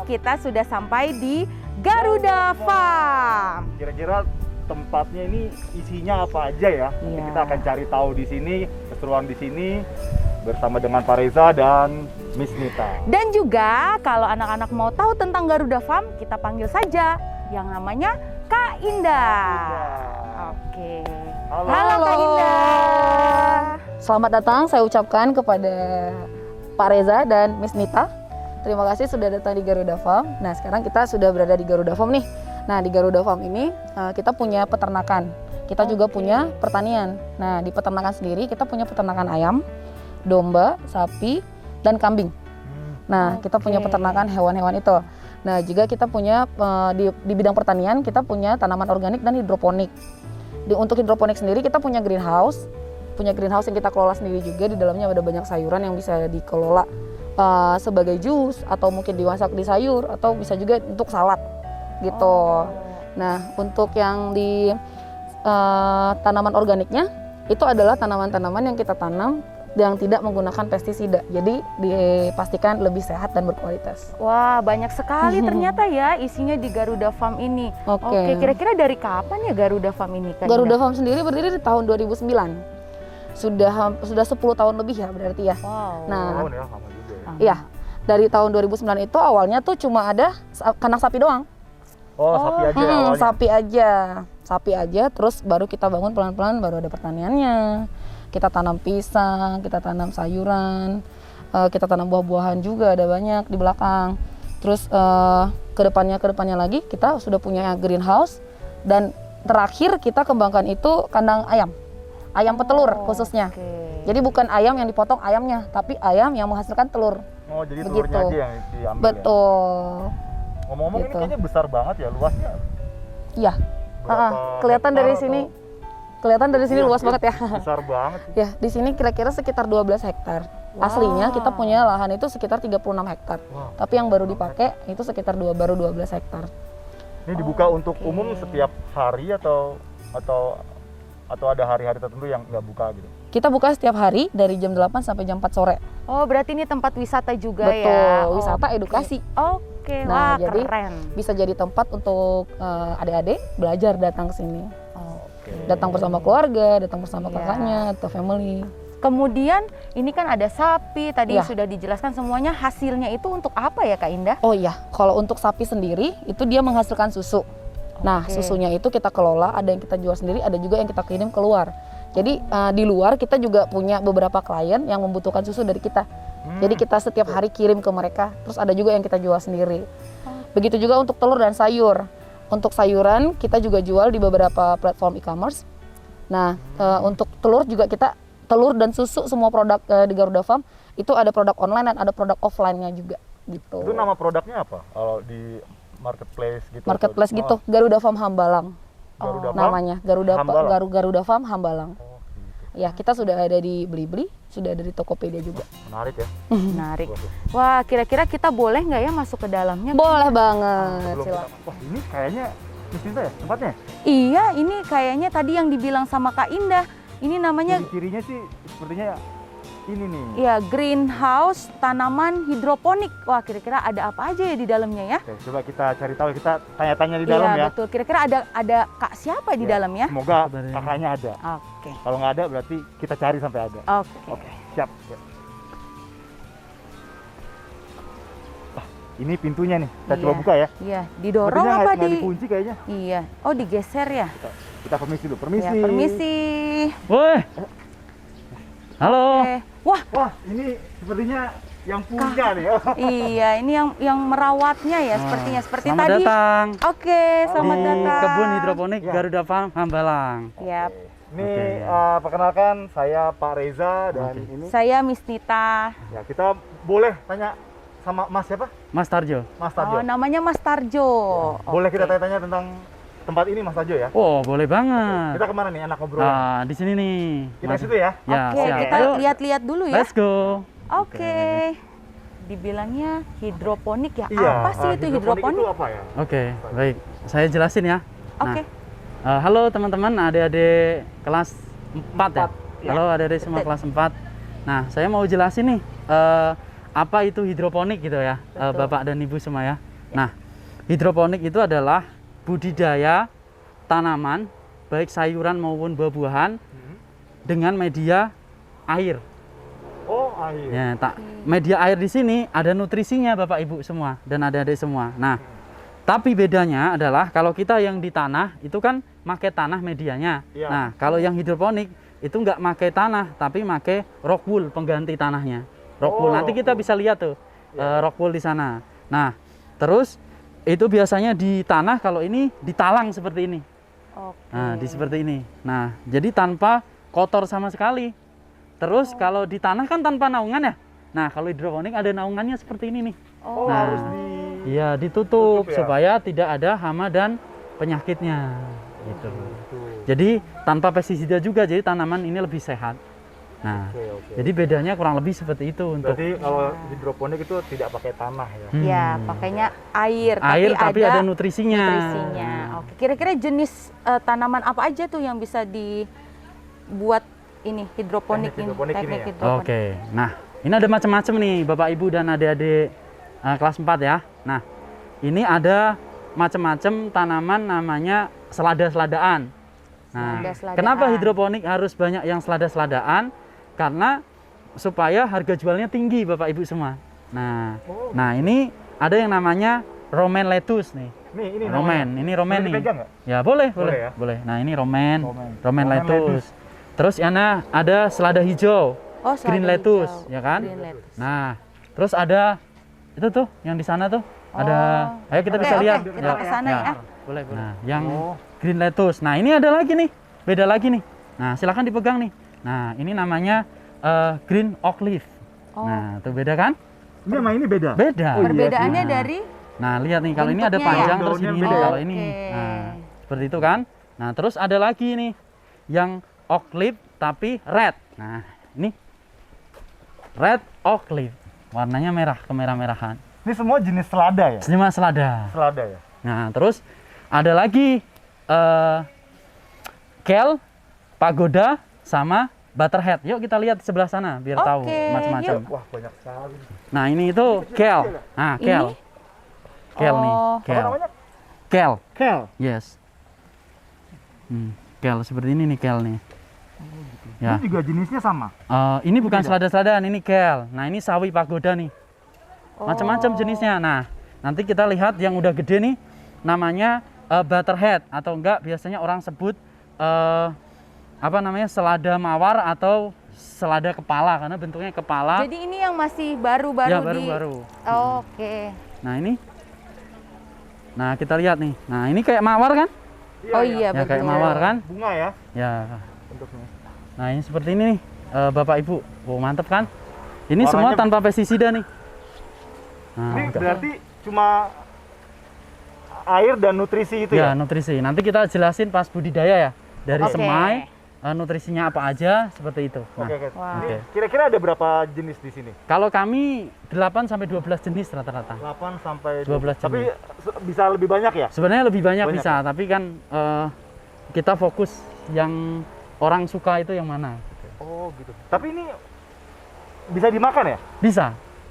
kita sudah sampai di Garuda Farm. Kira-kira tempatnya ini isinya apa aja ya? Nanti Iya. kita akan cari tahu di sini, keseruan di sini bersama dengan Pak Reza dan Miss Nita. Dan juga kalau anak-anak mau tahu tentang Garuda Farm, kita panggil saja yang namanya Kak Indah. Oke. Halo Kak Indah. Selamat datang saya ucapkan kepada Pak Reza dan Miss Nita. Terima kasih sudah datang di Garuda Farm. Nah, sekarang kita sudah berada di Garuda Farm nih. Nah, di Garuda Farm ini kita punya peternakan. Kita juga punya pertanian. Nah, di peternakan sendiri kita punya peternakan ayam, domba, sapi, dan kambing. Nah, kita punya peternakan hewan-hewan itu. Nah, juga kita punya di bidang pertanian kita punya tanaman organik dan hidroponik. Untuk hidroponik sendiri kita punya greenhouse yang kita kelola sendiri juga. Di dalamnya ada banyak sayuran yang bisa dikelola sebagai jus atau mungkin dimasak di sayur atau bisa juga untuk salad gitu. Nah, untuk yang di tanaman organiknya itu adalah tanaman-tanaman yang kita tanam yang tidak menggunakan pestisida, jadi dipastikan lebih sehat dan berkualitas. Wah, banyak sekali ternyata ya isinya di Garuda Farm ini. Oke, kira-kira dari kapan ya Garuda Farm ini, Kak Garuda Indah? Farm sendiri berdiri di tahun 2009. Sudah 10 tahun lebih ya berarti ya. Wow. Nah, Tahun ya, lama juga ya. iya. Dari tahun 2009 itu awalnya tuh cuma ada kandang sapi doang. Oh, sapi aja ya awalnya. Sapi aja, terus baru kita bangun pelan-pelan, baru ada pertaniannya. Kita tanam pisang, kita tanam sayuran, kita tanam buah-buahan juga ada banyak di belakang. Terus kedepannya lagi kita sudah punya greenhouse, dan terakhir kita kembangkan itu kandang ayam petelur khususnya. Jadi bukan ayam yang dipotong ayamnya, tapi ayam yang menghasilkan telur. Oh, jadi Begitu. telurnya aja yang diambil. Betul. Ya? Ngomong-ngomong Gitu. ini kayaknya besar banget ya luasnya. Iya. Kelihatan hektar dari atau- sini. Kelihatan dari sini Iya, luas banget ya. Besar banget. Ya, di sini kira-kira sekitar 12 hektar. Wow. Aslinya kita punya lahan itu sekitar 36 hektar. Wow. Tapi yang baru dipakai itu sekitar baru 12 hektar. Ini dibuka untuk umum setiap hari atau ada hari-hari tertentu yang nggak buka gitu? Kita buka setiap hari dari jam 8 sampai jam 4 sore. Oh, berarti ini tempat wisata juga Betul, ya? wisata Oke. edukasi. Oke, Nah, wah jadi keren. Bisa jadi tempat untuk adik-adik belajar datang ke sini. Oke. Datang bersama keluarga, datang bersama Iya. kakaknya atau family. Kemudian ini kan ada sapi, tadi Iya. sudah dijelaskan semuanya, hasilnya itu untuk apa ya Kak Indah? Oh iya, kalau untuk sapi sendiri itu dia menghasilkan susu. Nah, Oke. susunya itu kita kelola, ada yang kita jual sendiri, ada juga yang kita kirim keluar. Jadi di luar kita juga punya beberapa klien yang membutuhkan susu dari kita. Jadi kita setiap hari kirim ke mereka, terus ada juga yang kita jual sendiri. Begitu juga untuk telur dan sayur. Untuk sayuran kita juga jual di beberapa platform e-commerce. Nah, untuk telur juga telur dan susu semua produk di Garuda Farm itu ada produk online dan ada produk offline-nya juga gitu. Itu nama produknya apa? Kalau di marketplace gitu? Marketplace atau- gitu, Garuda Farm Hambalang Garuda Farm? namanya. Hambalang? Garuda Farm Hambalang. Oh, gitu. Ya, kita sudah ada di Blibli, sudah ada di Tokopedia juga. Menarik ya. Menarik. Waduh. Wah, kira-kira kita boleh nggak ya masuk ke dalamnya? Boleh banget. Sebelum Silakan. kita- Wah, ini kayaknya Miss Nita ya tempatnya? Iya, ini kayaknya tadi yang dibilang sama Kak Indah. Ini namanya Ciri-cirinya sih sepertinya ini nih. ya greenhouse tanaman hidroponik. Wah, kira-kira ada apa aja ya di dalamnya ya? Oke, coba kita cari tahu, kita tanya-tanya di dalam Iya, ya. betul. Kira-kira ada Kak siapa di Ya, dalam ya? Semoga kakaknya ada. Oke. Kalau nggak ada berarti kita cari sampai ada. Oke. Oke, siap. Ya. Ah, ini pintunya nih. Kita coba Iya. buka ya. Iya, didorong Sepertinya apa nggak di? dikunci kayaknya. Iya. Oh, digeser ya? Kita permisi dulu. Permisi. Ya, permisi. Woi. Halo. Oke. Wah, Wah, ini sepertinya yang punya nih. iya, ini yang merawatnya ya sepertinya seperti Selamat tadi. datang Oke, selamat di datang. kebun hidroponik Ya. Garuda Farm Hambalang. Yap. Ini Oke. perkenalkan saya Pak Reza dan Oke. ini Saya Miss Nita. ya kita boleh tanya sama Mas siapa? Mas Tarjo. Mas Oh, Tarjo. namanya Mas Tarjo. Boleh kita Oke. tanya-tanya tentang tempat ini Mas Tarjo ya? Oh, boleh banget. Kita kemana nih enak ngobrol? Ah, di sini nih. Kita Mas- situ ya? Ya, Oke, siap. kita Ayo, lihat-lihat dulu ya. let's go. Oke. Dibilangnya hidroponik ya. Iya. Apa sih itu hidroponik? Itu apa ya? Oke, baik. Saya jelasin ya. Oke. Halo teman-teman, adik-adik kelas 4 ya. Ya. Halo adik-adik semua kelas 4. Nah, saya mau jelasin nih apa itu hidroponik gitu ya, Bapak dan Ibu semua ya. Nah, hidroponik itu adalah budidaya tanaman, baik sayuran maupun buah-buahan dengan media air. Oh, air. Ya, media air di sini ada nutrisinya Bapak Ibu semua dan adik-adik semua. Nah, tapi bedanya adalah kalau kita yang di tanah itu kan pakai tanah medianya. Iya. Nah, kalau yang hidroponik itu nggak pakai tanah, tapi pakai rock wool pengganti tanahnya. Rock wool. Nanti rock kita wool. bisa lihat tuh rock wool di sana. Nah, terus itu biasanya di tanah, kalau ini ditalang seperti ini. Oke. Nah, seperti ini. Nah, jadi tanpa kotor sama sekali. Terus kalau di tanah kan tanpa naungan ya. Nah, kalau hidroponik ada naungannya seperti ini nih. Oh, Nah, harus Iya, ditutup Tutup ya? supaya tidak ada hama dan penyakitnya. Gitu. Gitu. Jadi tanpa pestisida juga, jadi tanaman ini lebih sehat. Nah, Oke. jadi bedanya kurang lebih seperti itu untuk Berarti kalau hidroponik itu tidak pakai tanah ya? Ya, pakainya air, air, tapi ada nutrisinya. nutrisinya. Oke, kira-kira jenis tanaman apa aja tuh yang bisa dibuat ini hidroponik Teknik hidroponik ini ya? hidroponik. Oke, nah ini ada macam-macam nih Bapak Ibu dan adik-adik kelas 4 ya. Nah, ini ada macam-macam tanaman namanya selada-seladaan. Nah, Selada-seladaan. kenapa hidroponik harus banyak yang selada-seladaan? Karena supaya harga jualnya tinggi Bapak Ibu semua. Nah, nah ini ada yang namanya romaine lettuce nih. Nih, ini Romaine, namanya. ini romaine Boleh nih. dipegang nggak? Ya boleh, Boleh boleh, ya? boleh. Nah ini romaine, Romaine. romaine Romaine lettuce. Terus ada selada hijau, Oh, selada green lettuce, hijau. ya kan? Green lettuce. Nah, terus ada itu tuh yang di sana tuh ada. Ayo kita Oke, bisa oke, lihat. kita ke sana ya. Boleh, boleh. Nah, yang Oh. green lettuce. Nah ini ada lagi nih, beda lagi nih. Nah silakan dipegang nih. Nah ini namanya green oak leaf. Oh. Nah tuh beda kan? Ini sama ini beda? Beda. Oh, iya, Perbedaannya Nah. dari Nah, lihat nih, kalau ini ada bentuknya ya? panjang terus Daunnya ini beda ya? kalau ini. Oke. Nah, seperti itu kan? Nah, terus ada lagi nih yang oak leaf tapi red. Nah, ini red oak leaf. Warnanya merah, kemerah-merahan. Ini semua jenis selada ya? Senyum selada. Selada ya? Nah, terus ada lagi kale, pagoda sama butterhead. Yuk kita lihat di sebelah sana biar tahu Oke, macam-macam. yuk. Wah, banyak sekali. Nah, ini itu kale. Nah, kale. Ini? Kale nih, Oh. Apa kale. namanya? Kale. Kale. Yes. Kale seperti ini nih kale nih. Ya. Ini juga jenisnya sama. Ini bukan beda? selada-seladaan, ini kale. Nah, ini sawi pagoda nih. Oh. Macam-macam jenisnya. Nah, nanti kita lihat yang udah gede nih namanya butterhead atau enggak biasanya orang sebut apa namanya selada mawar atau selada kepala karena bentuknya kepala. Jadi ini yang masih baru-baru Ya, di baru-baru. Oke. Nah, ini. Nah, kita lihat nih. Nah, ini kayak mawar kan? Oh iya, Ya, kayak betul. mawar kan? Bunga ya Ya. bentuknya. Nah, ini seperti ini nih, Bapak Ibu. Oh, mantep kan? Ini Warnanya semua tanpa pestisida nih. Nah, Ini berarti cuma air dan nutrisi itu ya, ya? nutrisi. Nanti kita jelasin pas budidaya ya. Dari Oke. semai, nutrisinya apa aja, seperti itu. Nah, Oke, oke. Wah. Ini Oke. kira-kira ada berapa jenis di sini? kalau kami 8 sampai 12 jenis rata-rata. 8 sampai 12 Tapi jenis. bisa lebih banyak ya? Sebenarnya lebih banyak, Banyak bisa, tapi kan kita fokus yang orang suka itu yang mana. Oh, gitu. Tapi ini bisa dimakan ya? Bisa.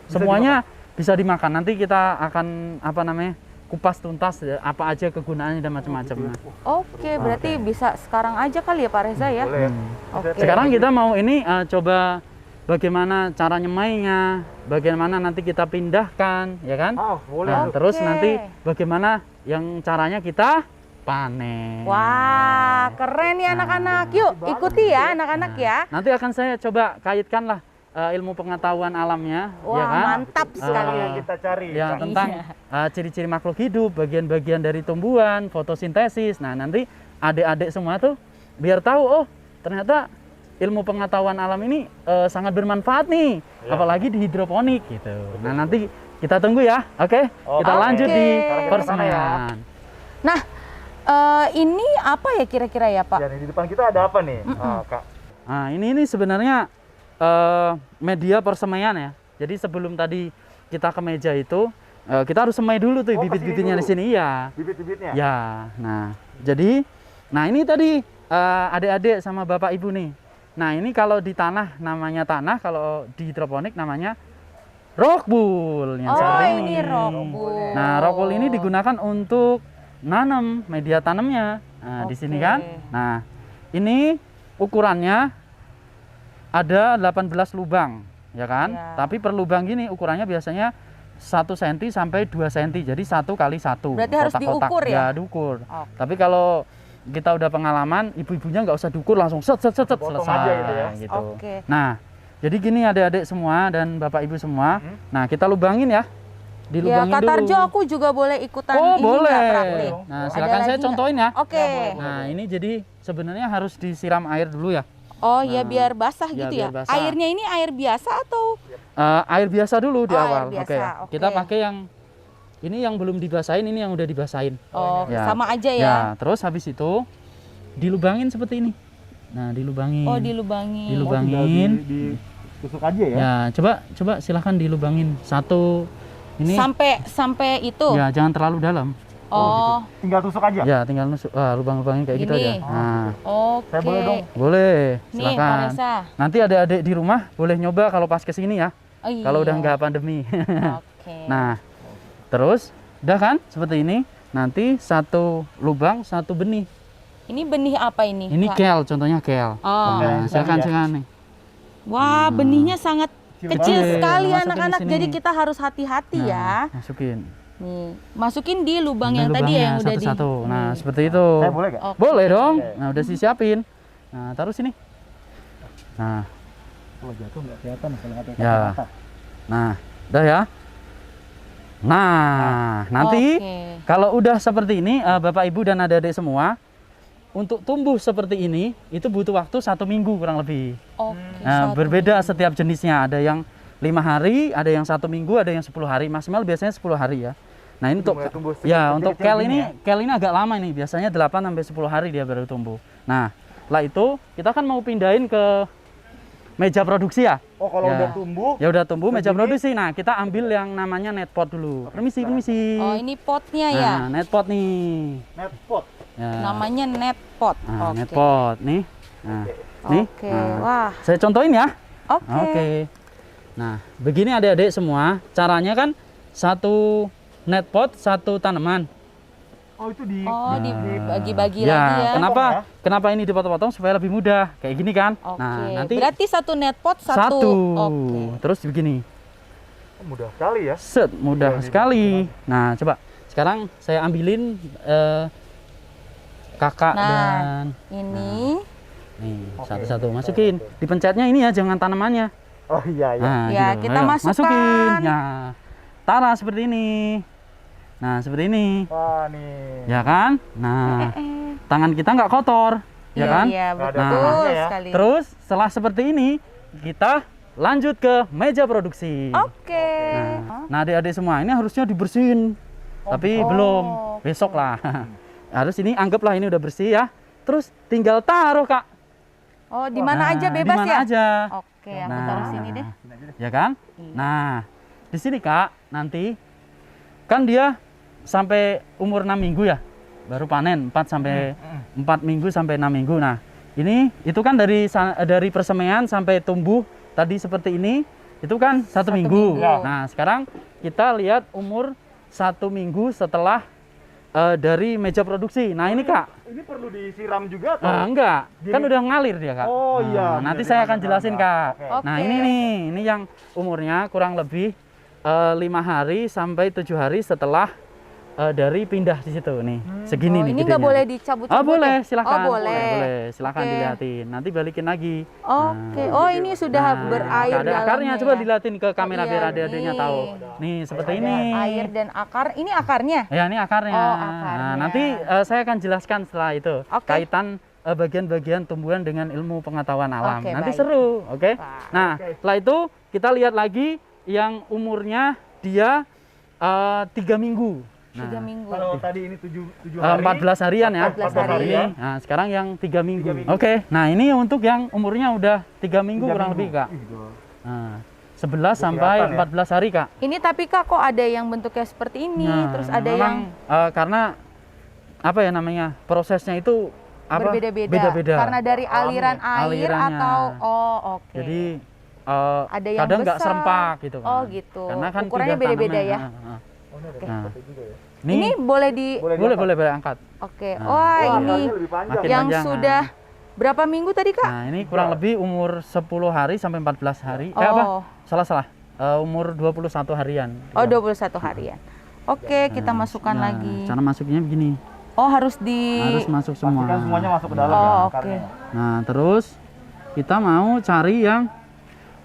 Bisa Semuanya bisa dimakan. Nanti kita akan apa namanya? Kupas tuntas ya, apa aja kegunaannya dan macam-macam. Nah, Oke, berarti bisa sekarang aja kali ya Pak Reza ya? Boleh ya? Oke. sekarang kita mau ini coba bagaimana cara nyemainya, bagaimana nanti kita pindahkan, ya kan? Ah, boleh. Nah, tuh. terus Oke. nanti bagaimana yang caranya kita panen. Wah, keren ya anak-anak. Yuk, ikuti ya anak-anak ya. Nanti akan saya coba kaitkan lah ilmu pengetahuan alamnya, Wah, ya kan? mantap Itu sekali. yang kita cari. Ya, Kak. tentang ciri-ciri makhluk hidup, bagian-bagian dari tumbuhan, fotosintesis. Nah, nanti adik-adik semua tuh biar tahu, oh ternyata ilmu pengetahuan alam ini sangat bermanfaat nih, Ya. apalagi di hidroponik gitu. Nah, nanti kita tunggu ya, oke? Kita Oke. lanjut di Sekarang kita kesana ya. persemaian. Nah, ini apa ya kira-kira ya Pak? Ya, nih, di depan kita ada apa nih, Kak? Nah, ini sebenarnya media persemaian ya. Jadi sebelum tadi kita ke meja itu, kita harus semai dulu tuh Oh, bibit-bibitnya di kesini sini, iya. Bibit-bibitnya? Ya, nah, jadi, nah ini tadi adik-adik sama bapak ibu nih. Nah ini kalau di tanah namanya tanah, kalau di hidroponik namanya rock wool yang Oh, seperti ini rock wool. Nah, rock wool ini digunakan untuk nanam media tanamnya. Nah, di sini Oke. kan. Nah, ini ukurannya ada 18 lubang, ya kan? Ya. Tapi per lubang gini ukurannya biasanya 1 cm sampai 2 cm. Jadi 1 kali 1. Berarti harus diukur ya? Ya, diukur. Oke. Tapi kalau kita udah pengalaman, ibu-ibunya nggak usah diukur, langsung set Potong selesai aja gitu ya? gitu. Oke. Nah, jadi gini adik-adik semua dan bapak ibu semua. Nah, kita lubangin ya. Ya, Dilubangin Kak dulu. Tarjo, aku juga boleh ikutan Oh, ini boleh. nggak praktik? Nah, Ada silakan saya lagi contohin ya. nggak? Oke. Nah, ini jadi sebenarnya harus disiram air dulu ya. Oh ya, Nah, biar basah ya, gitu ya. biar basah. Airnya ini air biasa atau? Air biasa dulu di Oh, air awal. biasa, Oke. oke. Kita pakai yang ini yang belum dibasahin, ini yang udah dibasahin. Oh, Ya. sama aja ya. Ya, terus habis itu dilubangin seperti ini. Nah, dilubangin. Oh, dilubangin. Dilubangin. Ditusuk aja ya? Ya, coba silahkan dilubangin satu ini. Sampai itu. Ya, jangan terlalu dalam. Oh, Tinggal tusuk aja? Ya, tinggal nusuk. Lubang-lubangin kayak gitu Ini. aja. Nah, oke. Saya boleh dong? boleh. Nih, Pak Silakan. Reza. Nanti adik-adik di rumah boleh nyoba kalau pas kesini ya. Oh, iya. Kalau udah nggak pandemi. Oke. Nah, terus udah kan seperti ini. Nanti satu lubang, satu benih. Ini benih apa ini? Ini Kak? kel, contohnya kel. Oh. Nah, silakan Ya. silakan nih. Wah, benihnya sangat kecil banget. sekali Masukin di anak-anak. sini. Jadi kita harus hati-hati Nah, ya. masukin. Nih, masukin di lubang Ini yang tadi lubangnya ya yang udah di. satu-satu. Nah, Nih. seperti itu. Saya boleh nggak? Oke. Boleh dong. Oke. Nah, udah disiapin. Nah, taruh sini. Nah, Kalau jatuh nggak kelihatan kalau nggak pakai Ya. kacamata. nah, udah ya. Nah, nanti Oke. kalau udah seperti ini, Bapak Ibu dan adik-adik semua, untuk tumbuh seperti ini itu butuh waktu 1 minggu kurang lebih. Oke. Nah, satu. berbeda setiap jenisnya. Ada yang 5 hari, ada yang 1 minggu, ada yang 10 hari. Maksimal biasanya 10 hari ya. Nah, ini untuk mulai tumbuh ya untuk kecil-kecil kel gini ini, kel ini agak lama nih. Biasanya 8 sampai 10 hari dia baru tumbuh. Nah, setelah itu kita kan mau pindahin ke meja produksi ya. Oh, kalau Ya. udah tumbuh, Ya udah tumbuh meja Segini? produksi. Nah, kita ambil yang namanya net pot dulu. Permisi, permisi. Oh, ini potnya ya. Nah, net pot nih. net pot. Ya. Namanya net pot. Nah, Oke. net pot nih. Nah, nih. Oke. Nah, Wah. saya contohin ya. Oke. Oke. Nah, begini adik-adik semua. Caranya kan satu net pot, satu tanaman. Oh, itu di Oh, dibagi-bagi Ya, lagi ya. kenapa? Potong Kenapa ini dipotong-potong supaya lebih mudah? Kayak gini kan? Oke. Nah, nanti Berarti satu net pot satu. satu. Oke. Terus begini. Oh, mudah sekali ya. Set, mudah Iya, sekali. Nah, coba sekarang saya ambilin kakak Nah, dan ini. nih Oke. satu-satu masukin. Dipencetnya ini ya, jangan tanamannya. Oh iya iya. Nah, Ya, gitu. kita Ayo, masukkan. masukin. Ya, tara seperti ini. Nah, seperti ini. Wah, nih. Ya kan? Nah, tangan kita nggak kotor, ya Iya, kan? Iya, Nggak ada betul tanahnya ya. sekali. Terus setelah seperti ini, kita lanjut ke meja produksi. Oke. Nah, adik-adik semua ini harusnya dibersihin. Tapi belum, besok lah. Harus ini anggaplah ini udah bersih ya. Terus tinggal taruh, Kak. Oh, di mana aja Nah, bebas di mana ya? aja. Oke, aku taruh sini deh. Ya kan? Iya. Nah, di sini Kak, nanti kan dia sampai umur 6 minggu ya. Baru panen 4 sampai 4 minggu sampai 6 minggu. Nah, ini itu kan dari persemaian sampai tumbuh tadi seperti ini, itu kan 1 minggu. minggu. Nah, sekarang kita lihat umur 1 minggu setelah dari meja produksi. Nah, ini Kak. Ini perlu disiram juga atau? Enggak, kan udah ngalir dia Kak. Oh, Nah, iya, nanti bisa saya akan dimakan, jelasin Kak. Oke. Nah, Oke. ini nih, ini yang umurnya kurang lebih 5 hari sampai 7 hari setelah dari pindah di situ nih. Segini Oh, nih ini nggak gedenya. boleh dicabut-cabut. Oh, boleh, ya? silakan. Oh, boleh. Boleh, silakan Oke. dilihatin. Nanti balikin lagi. Oke. Oh, ini sudah berair ada akarnya. dalamnya Coba ya? dilihatin ke kamera Iya, biar adik-adiknya nih. tahu. Nih, seperti Ada ini. air dan akar. Ini akarnya. Ya, ini akarnya. Oh, akarnya. Nah, nanti saya akan jelaskan setelah itu Oke. kaitan bagian-bagian tumbuhan dengan ilmu pengetahuan alam. Oke, Nanti baik. seru, oke? Wah. Nah, Oke. setelah itu kita lihat lagi yang umurnya dia 3 minggu. Nah, 3 minggu. Kalau tadi ini 7 hari. 14 harian ya. 14 hari Ini. ya. Nah, sekarang yang 3 minggu. 3 minggu. Oke. Nah, ini untuk yang umurnya udah 3 minggu 3 kurang minggu. lebih, Kak. Ih, gua- Nah, 11 sampai kelihatan ya. 14 hari, Kak. Ini tapi Kak kok ada yang bentuknya seperti ini, Nah, terus ada memang, yang karena apa ya namanya? Prosesnya itu apa? berbeda-beda. Beda-beda. Karena dari aliran air Alirannya. atau oh, oke. Jadi Ada yang kadang nggak besar. serempak gitu kan. Oh gitu. Karena kan Ukurannya pindah beda-beda ya. tanamnya. Oh, ini ada Oke. seperti juga ya. Ini boleh di boleh angkat. Oke. Nah. Wah, Wah, ini akarnya lebih panjang. Makin yang panjang, sudah berapa minggu tadi, Kak? Nah, ini kurang lebih umur 10 hari sampai 14 hari. Oh. Apa? Salah. Umur 21 harian. Oh, 21 harian. Oke, kita Nah, masukkan nah, lagi. Cara masuknya begini. Oh, harus di Harus masuk semua. Pastikan semuanya masuk ke dalam Oh, ya oke. akarnya. Nah, terus kita mau cari yang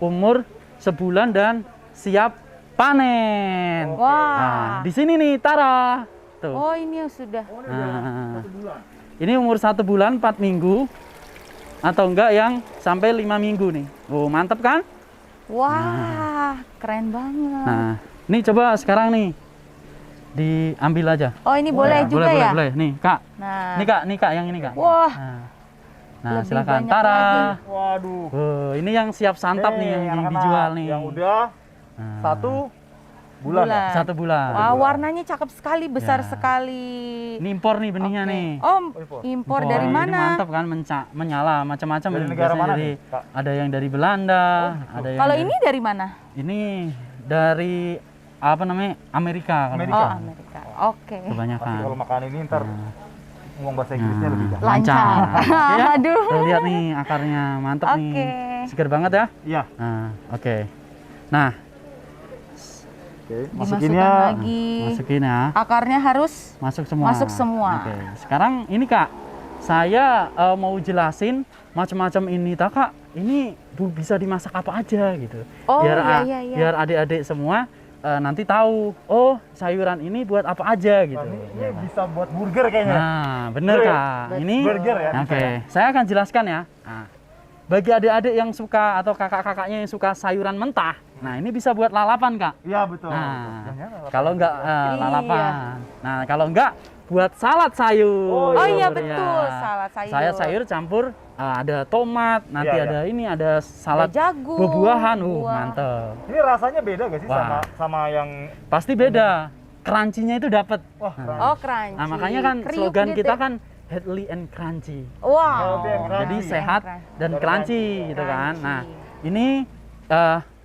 umur sebulan dan siap panen. Wah. Nah, di sini nih, Tara. Tuh. Oh, ini yang sudah. Nah, ini umur 1 bulan 4 minggu atau enggak yang sampai 5 minggu nih. Oh, mantep kan? Wah, keren banget. Nah, ini coba sekarang nih diambil aja. Oh, ini boleh juga ya? Boleh. Nih, Kak. Nah. Nih Kak, yang ini, Kak. Wah. Nah, Lebih silakan banyak Tara. lagi. Waduh. Ini yang siap santap nih yang anak-anak dijual nih. Yang udah Nah, 1 bulan. Ya? 1 bulan. Wah, warnanya cakep sekali, besar Ya. sekali. Ini impor nih benihnya Oke. nih. Oh, Impor. impor Wah, dari ini mana? mantap kan, menyala macam-macam. Dari ini. negara Biasanya mana dari, nih, Kak? ada yang dari Belanda, ada yang Kalau dari- ini dari mana? ini dari apa namanya? Amerika kalau Amerika. Oh, nggak salah. Amerika. Oke. Pasti Kebanyakan. kalau makan ini ntar Nah. ngomong bahasa Inggrisnya lebih gampang. Lancar. Ya? Aduh. Tuh, lihat nih akarnya mantap Oke. nih. Seger banget ya. Iya. Nah, oke. Nah, Oke, Dimasukkan masukinnya lagi. masukin ya. Akarnya harus Masuk semua. Masuk semua. Oke. Sekarang ini Kak, saya mau jelasin macam-macam ini tak Kak. Ini bisa dimasak apa aja gitu. Oh, biar iya, iya. biar adik-adik semua nanti tahu. Oh, sayuran ini buat apa aja gitu. Nah, ini Ya, Kak. bisa buat burger kayaknya. Nah, bener Bener ya? Kak. Ini Burger ya, bisa Oke, ya? saya akan jelaskan ya. Nah, bagi adik-adik yang suka atau kakak-kakaknya yang suka sayuran mentah, nah ini bisa buat lalapan Kak. Iya, betul. Nah, Jangan lalapan. kalau enggak Iya. lalapan. Nah, kalau enggak buat salad sayur. Oh iya Ya. betul, salad sayur. Saya sayur campur ada tomat, nanti Iya, ada ini ada salad Ada jagung, buah-buahan. buah. mantep. Ini rasanya beda gak sih Wah. sama yang Pasti beda. Crunchy-nya itu dapat. wah, Oh, crunchy. Nah, makanya kan Kriuk slogan gitu kita ya. kan healthy and crunchy. Wow. Healthy and crunchy. Jadi Crunchy. sehat Crunchy. dan crunchy gitu kan. Crunchy. Nah, ini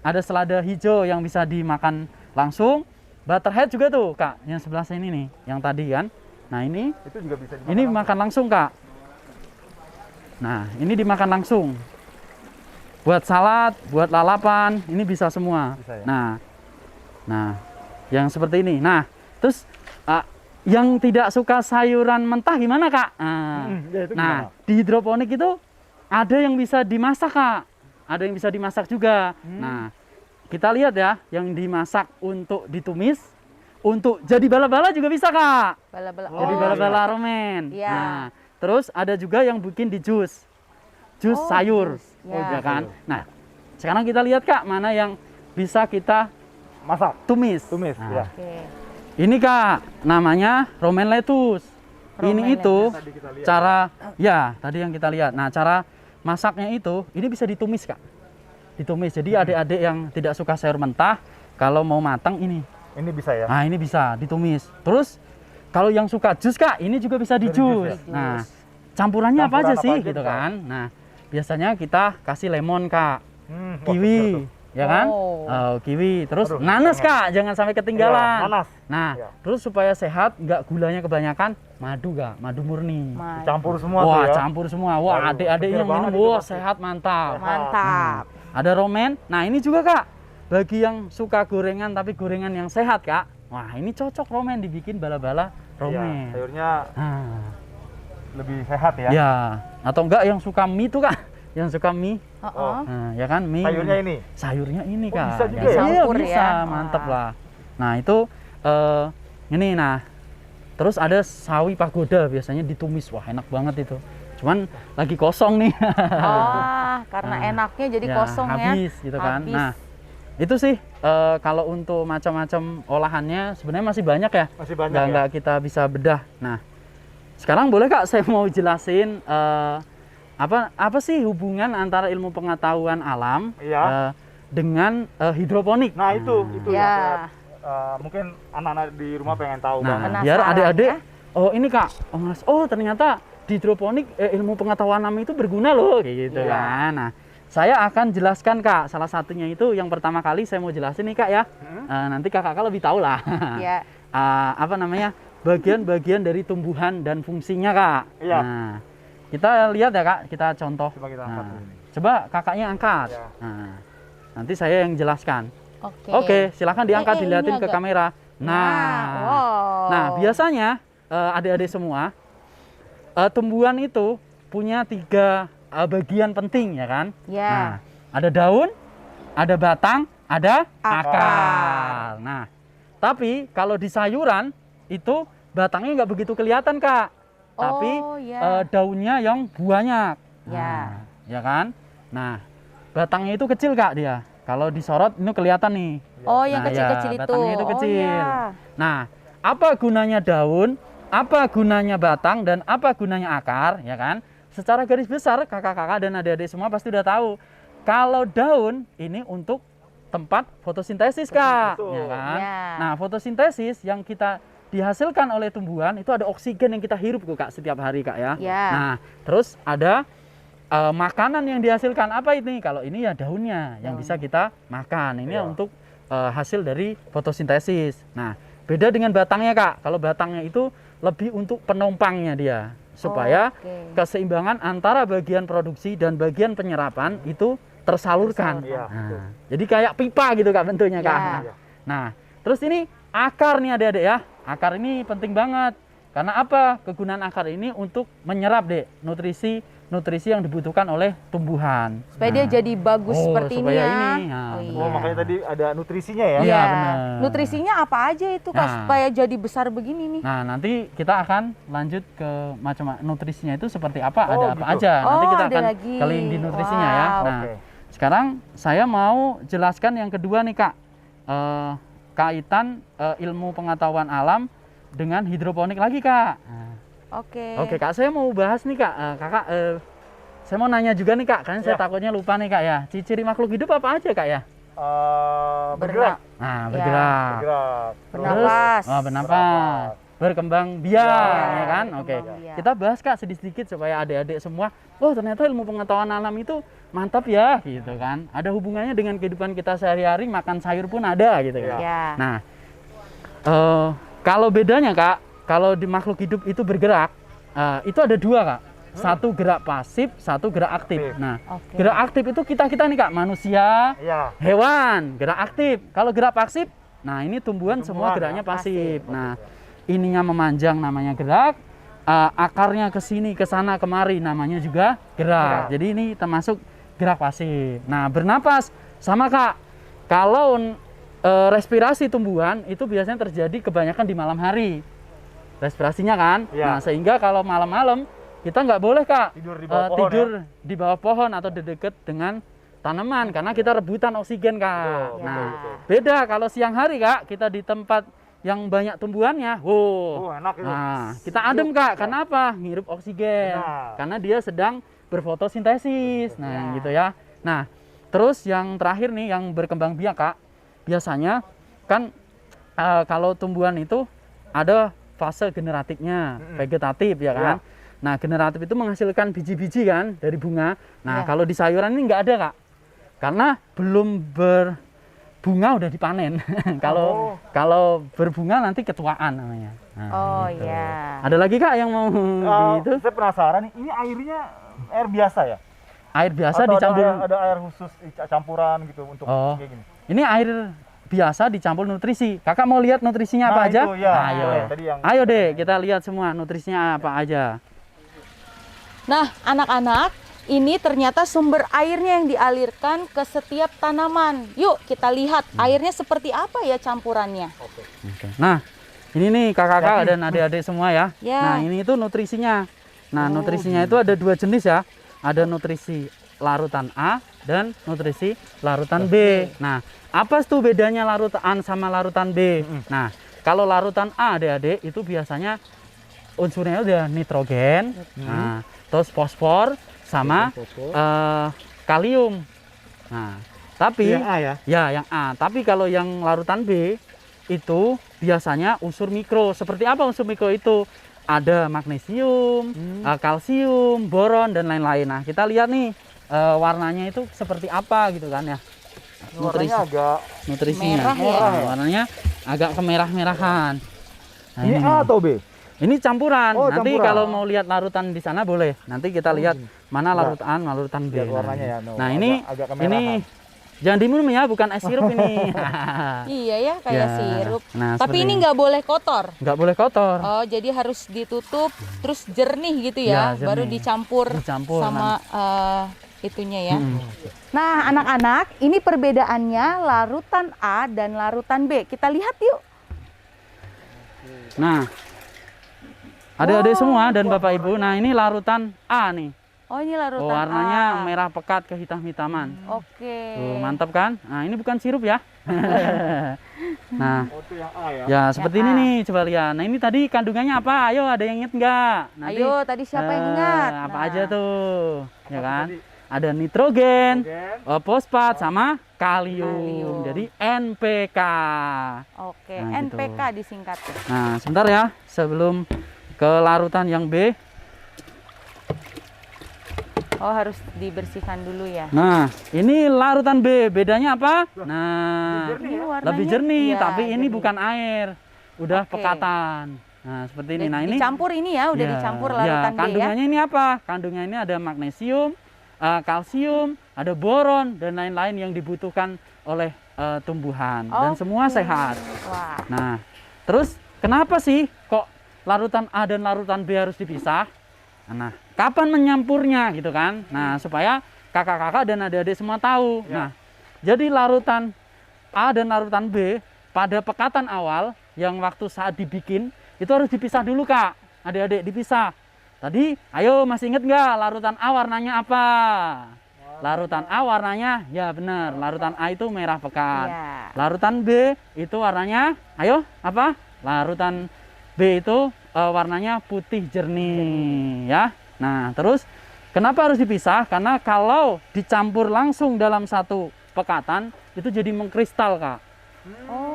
ada selada hijau yang bisa dimakan langsung. Butterhead juga tuh, Kak, yang sebelah sini nih, yang tadi kan. Nah, ini itu juga bisa dimakan ini langsung. makan langsung, Kak. Nah, ini dimakan langsung. Buat salad, buat lalapan, ini bisa semua. Bisa ya? Nah, yang seperti ini. Nah, terus yang tidak suka sayuran mentah gimana, Kak? Ya, itu Nah, gimana? di hidroponik itu ada yang bisa dimasak, Kak. Ada yang bisa dimasak juga. Nah, kita lihat ya, yang dimasak untuk ditumis, untuk jadi bala-bala juga bisa, Kak. Bala-bala. Jadi Oh, bala-bala romen. Iya. Nah, terus ada juga yang bikin di jus. Jus Oh, sayur. jus. Ya. Ya kan? Nah, sekarang kita lihat, Kak, mana yang bisa kita Masak, tumis. tumis, Nah, ya. Oke. Ini Kak, namanya romaine lettuce. Romaine Ini itu Tadi kita lihat. cara, ya tadi yang kita lihat. Nah, cara masaknya itu, ini bisa ditumis Kak. Ditumis. Jadi adik-adik yang tidak suka sayur mentah, kalau mau matang ini. Ini bisa ya. Nah, ini bisa ditumis. Terus kalau yang suka jus Kak, ini juga bisa di Dari jus jus. ya? Nah, campurannya apa aja Campuran apa sih aja gitu bisa? kan? Nah, biasanya kita kasih lemon Kak, Wah, seger kiwi, tuh. ya kan? Oh. Kiwi, terus Aduh, nanas jangan. Kak, jangan sampai ketinggalan. Iya, nanas. Nah, Iya. terus supaya sehat, nggak gulanya kebanyakan, madu Kak, madu murni. Campur semua Wah, tuh ya. campur semua. Wah, Waduh, adik-adik seger yang minum, banget itu wah pasti. sehat mantap. Mantap. Ada romen. Nah, ini juga Kak, bagi yang suka gorengan tapi gorengan yang sehat Kak. Wah, ini cocok romen dibikin bala-bala Iya, romen. sayurnya Nah, lebih sehat ya. ya. Atau enggak yang suka mie tuh Kak, yang suka mie. Oh. Nah, ya kan mie. Sayurnya ini. Sayurnya ini Oh, Kak. bisa juga ya? Iya, Campur bisa, ya? mantep Wah. lah. Nah, itu ini nah. Terus ada sawi pagoda biasanya ditumis. Wah, enak banget itu. Cuman lagi kosong nih. Oh, karena Nah, enaknya jadi ya, kosong ya. habis gitu kan. Habis. Nah, itu sih kalau untuk macam-macam olahannya sebenarnya masih banyak ya. Masih banyak ya. Nggak kita bisa bedah. Nah, sekarang boleh Kak saya mau jelasin apa sih hubungan antara ilmu pengetahuan alam Iya. dengan hidroponik? Nah, itu Ya. yang mungkin anak-anak di rumah pengen tahu Nah, banget. biar Penasaran, adik-adik, ya? oh ini Kak, ternyata di hidroponik ilmu pengetahuan alam itu berguna loh, kayak gitu Iya. kan. Nah, saya akan jelaskan Kak. Salah satunya itu yang pertama kali saya mau jelasin nih Kak ya. Nanti kakak lebih tahu lah. Ya. Apa namanya, bagian-bagian dari tumbuhan dan fungsinya Kak. Iya. Nah, kita lihat ya Kak, kita contoh. Coba kita angkat Nah, dulu nih. coba kakaknya angkat. Ya. Nah, nanti saya yang jelaskan. Oke. Oke, silakan diangkat, Ini dilihatin ke agak- kamera. wow. Nah, biasanya adik-adik semua, tumbuhan itu punya 3 bagian penting ya kan? Ya. Nah, ada daun, ada batang, ada Akar. akar. Nah, tapi kalau di sayuran itu batangnya nggak begitu kelihatan Kak, tapi Oh, ya. daunnya yang banyak. Ya. Nah, ya kan? Nah, batangnya itu kecil Kak dia. Kalau disorot ini kelihatan nih. Oh, yang Nah, kecil-kecil ya, itu. batangnya itu Oh, kecil. ya. Nah, apa gunanya daun, apa gunanya batang, dan apa gunanya akar, ya kan? Secara garis besar, kakak-kakak dan adik-adik semua pasti udah tahu. Kalau daun ini untuk tempat fotosintesis, Kak. Betul. Ya kan? Ya. Nah, fotosintesis yang kita dihasilkan oleh tumbuhan itu ada oksigen yang kita hirup tuh, Kak, setiap hari, Kak ya. Ya. Nah, terus ada makanan yang dihasilkan. Apa ini? Kalau ini ya daunnya yang bisa kita makan. Ini Ya. untuk hasil dari fotosintesis. Nah, beda dengan batangnya Kak. Kalau batangnya itu lebih untuk penopangnya dia, supaya Oke. keseimbangan antara bagian produksi dan bagian penyerapan itu tersalurkan. Iya, Nah, betul. jadi kayak pipa gitu Kak bentuknya Kak. Ya. Nah, terus ini akar nih adik-adik ya. Akar ini penting banget. Karena apa? Kegunaan akar ini untuk menyerap Dek nutrisi yang dibutuhkan oleh tumbuhan. Supaya dia jadi bagus seperti ini supaya ya. ini, nah, Oh, betul. Oh, makanya tadi ada nutrisinya ya. Iya, Iya. benar. Nutrisinya apa aja itu Kak Nah. supaya jadi besar begini nih? Nah, nanti kita akan lanjut ke macam nutrisinya itu seperti apa, Oh, ada apa gitu. aja. Nanti Oh, kita ada akan lagi. ke link di nutrisinya ya. Wow. Nah, Oke. sekarang saya mau jelaskan yang kedua nih Kak. Kaitan ilmu pengetahuan alam dengan hidroponik lagi Kak. Nah, Oke. Oke Kak, saya mau bahas nih Kak. Kakak, saya mau nanya juga nih Kak, karena saya Ya. takutnya lupa nih Kak ya. Ciri makhluk hidup apa aja Kak ya? Bergerak. Nah, Ya. bergerak. Bergerak. Bernapas. Oh, bernapas. Berkembang biak, ya kan? Oke. berkembang biak. Kita bahas Kak sedikit supaya adik-adik semua, oh ternyata ilmu pengetahuan alam itu mantap ya, gitu kan. Ada hubungannya dengan kehidupan kita sehari-hari, makan sayur pun ada gitu kan. Ya. Nah, kalau bedanya Kak, kalau di makhluk hidup itu bergerak, itu ada 2 Kak. Satu gerak pasif, satu gerak aktif. Aktif. Nah, Oke. gerak aktif itu kita nih Kak, manusia, Iya. hewan, gerak aktif. Kalau gerak pasif, nah ini tumbuhan semua Tumbuhan, geraknya ya, pasif. pasif. Nah, ininya memanjang namanya gerak, akarnya ke sini, ke sana, kemari namanya juga gerak. Gerak. Jadi ini termasuk gerak pasif. Nah, bernapas sama Kak. Kalau respirasi tumbuhan itu biasanya terjadi kebanyakan di malam hari. Respirasinya kan. Iya. Nah, sehingga kalau malam-malam kita nggak boleh Kak Tidur di bawah pohon, tidur di bawah pohon atau di dekat dengan tanaman karena kita rebutan oksigen Kak. Betul, Nah, betul. beda kalau siang hari Kak, kita di tempat yang banyak tumbuhannya. Oh, enak itu. Nah, kita adem Kak. Kenapa? Ngirup oksigen. Benar. Karena dia sedang berfotosintesis. Nah, Ya. gitu ya. Nah, terus yang terakhir nih yang berkembang biak Kak. Biasanya kan kalau tumbuhan itu ada fase generatifnya, vegetatif ya kan. Nah, generatif itu menghasilkan biji-biji kan dari bunga. Nah, Ya. kalau di sayuran ini nggak ada Kak. Karena belum berbunga udah dipanen. Kalau kalau berbunga nanti ketuaan namanya. Nah, Oh gitu. ya. Ada lagi Kak yang mau gitu? Saya penasaran nih, ini airnya air biasa ya? Air biasa Atau dicampur. ada air khusus campuran gitu untuk Oh. kayak gini. Ini air biasa dicampur nutrisi. Kakak mau lihat nutrisinya apa Nah, aja? itu, ya. Ayo. Boleh, tadi yang- Ayo deh, kita lihat semua nutrisinya apa aja. Nah, anak-anak, ini ternyata sumber airnya yang dialirkan ke setiap tanaman. Yuk, kita lihat airnya seperti apa ya campurannya. Oke. Nah, ini nih kakak-kakak dan adik-adik semua ya. Ya. Nah, ini itu nutrisinya. Nah, nutrisinya itu ada 2 jenis ya. Ada nutrisi larutan A dan nutrisi larutan B. Nah, apa tuh bedanya larutan sama larutan B? Nah, kalau larutan A adik-adik itu biasanya unsurnya udah nitrogen, nah, terus fosfor sama kalium. Nah, tapi Yang A ya? ya yang A. Tapi kalau yang larutan B itu biasanya unsur mikro. Seperti apa unsur mikro itu? Ada magnesium, kalsium, boron dan lain-lain. Nah, kita lihat nih warnanya itu seperti apa gitu kan ya. Warnanya agak Nutrisinya. merah ya? Nah, warnanya agak kemerah-merahan. Nah, ini A atau B? Ini campuran. Oh, Nanti campuran. kalau mau lihat larutan di sana boleh. Nanti kita lihat mana larutan A, larutan B. Lihat warnanya ya. Nah, ini agak ini kemerahan. jangan diminum ya, bukan es sirup ini. Iya ya, kayak Ya. sirup. Nah, Tapi seperti ini nggak boleh kotor. nggak boleh kotor. Oh, jadi harus ditutup, terus jernih gitu Ya, ya, baru jernih. dicampur Dicampur sama itunya ya. Mm-mm. Nah, anak-anak, ini perbedaannya larutan A dan larutan B. Kita lihat yuk. Nah, adik-adik semua dan Bapak Ibu, nah ini larutan A nih. Oh, ini larutan Oh, warnanya A. merah pekat kehitam-hitaman. Oke. Tuh, mantap kan? Nah, ini bukan sirup ya. Nah, Oh, itu yang A ya. ya seperti ini A. nih, coba lihat. Nah, ini tadi kandungannya apa? Ayo, ada yang inget nggak? Nanti, Ayo, tadi siapa yang ingat? Apa Nah. aja tuh? Ya Apa kan? tadi? Ada nitrogen, Oke. fosfat, sama kalium. Kalium. Jadi NPK. Oke, Nah, gitu. NPK disingkatnya. Nah, sebentar ya, sebelum ke larutan yang B. Oh, harus dibersihkan dulu ya. Nah, ini larutan B. Bedanya apa? Nah, Ini warnanya lebih jernih, iya, tapi ini jernih. bukan air. Udah Oke. pekatan. Nah, seperti ini. Nah, ini dicampur ini ya, udah ya, dicampur ya, larutan B ya. kandungannya ini apa? Kandungannya ini ada magnesium, kalsium, ada boron dan lain-lain yang dibutuhkan oleh tumbuhan dan semua Oke. sehat. Wah, Nah, terus kenapa sih kok larutan A dan larutan B harus dipisah? Nah, kapan menyampurnya gitu kan? Nah, supaya kakak-kakak dan adik-adik semua tahu. Ya. Nah, jadi larutan A dan larutan B pada pekatan awal yang waktu saat dibikin itu harus dipisah dulu, Kak. Adik-adik dipisah. Tadi, ayo masih inget nggak larutan A warnanya apa? Larutan A warnanya, ya benar, larutan A itu merah pekat. iya. Larutan B itu warnanya, ayo apa? Larutan B itu warnanya putih jernih ya. Nah, terus kenapa harus dipisah? Karena kalau dicampur langsung dalam satu pekatan itu jadi mengkristal, Kak.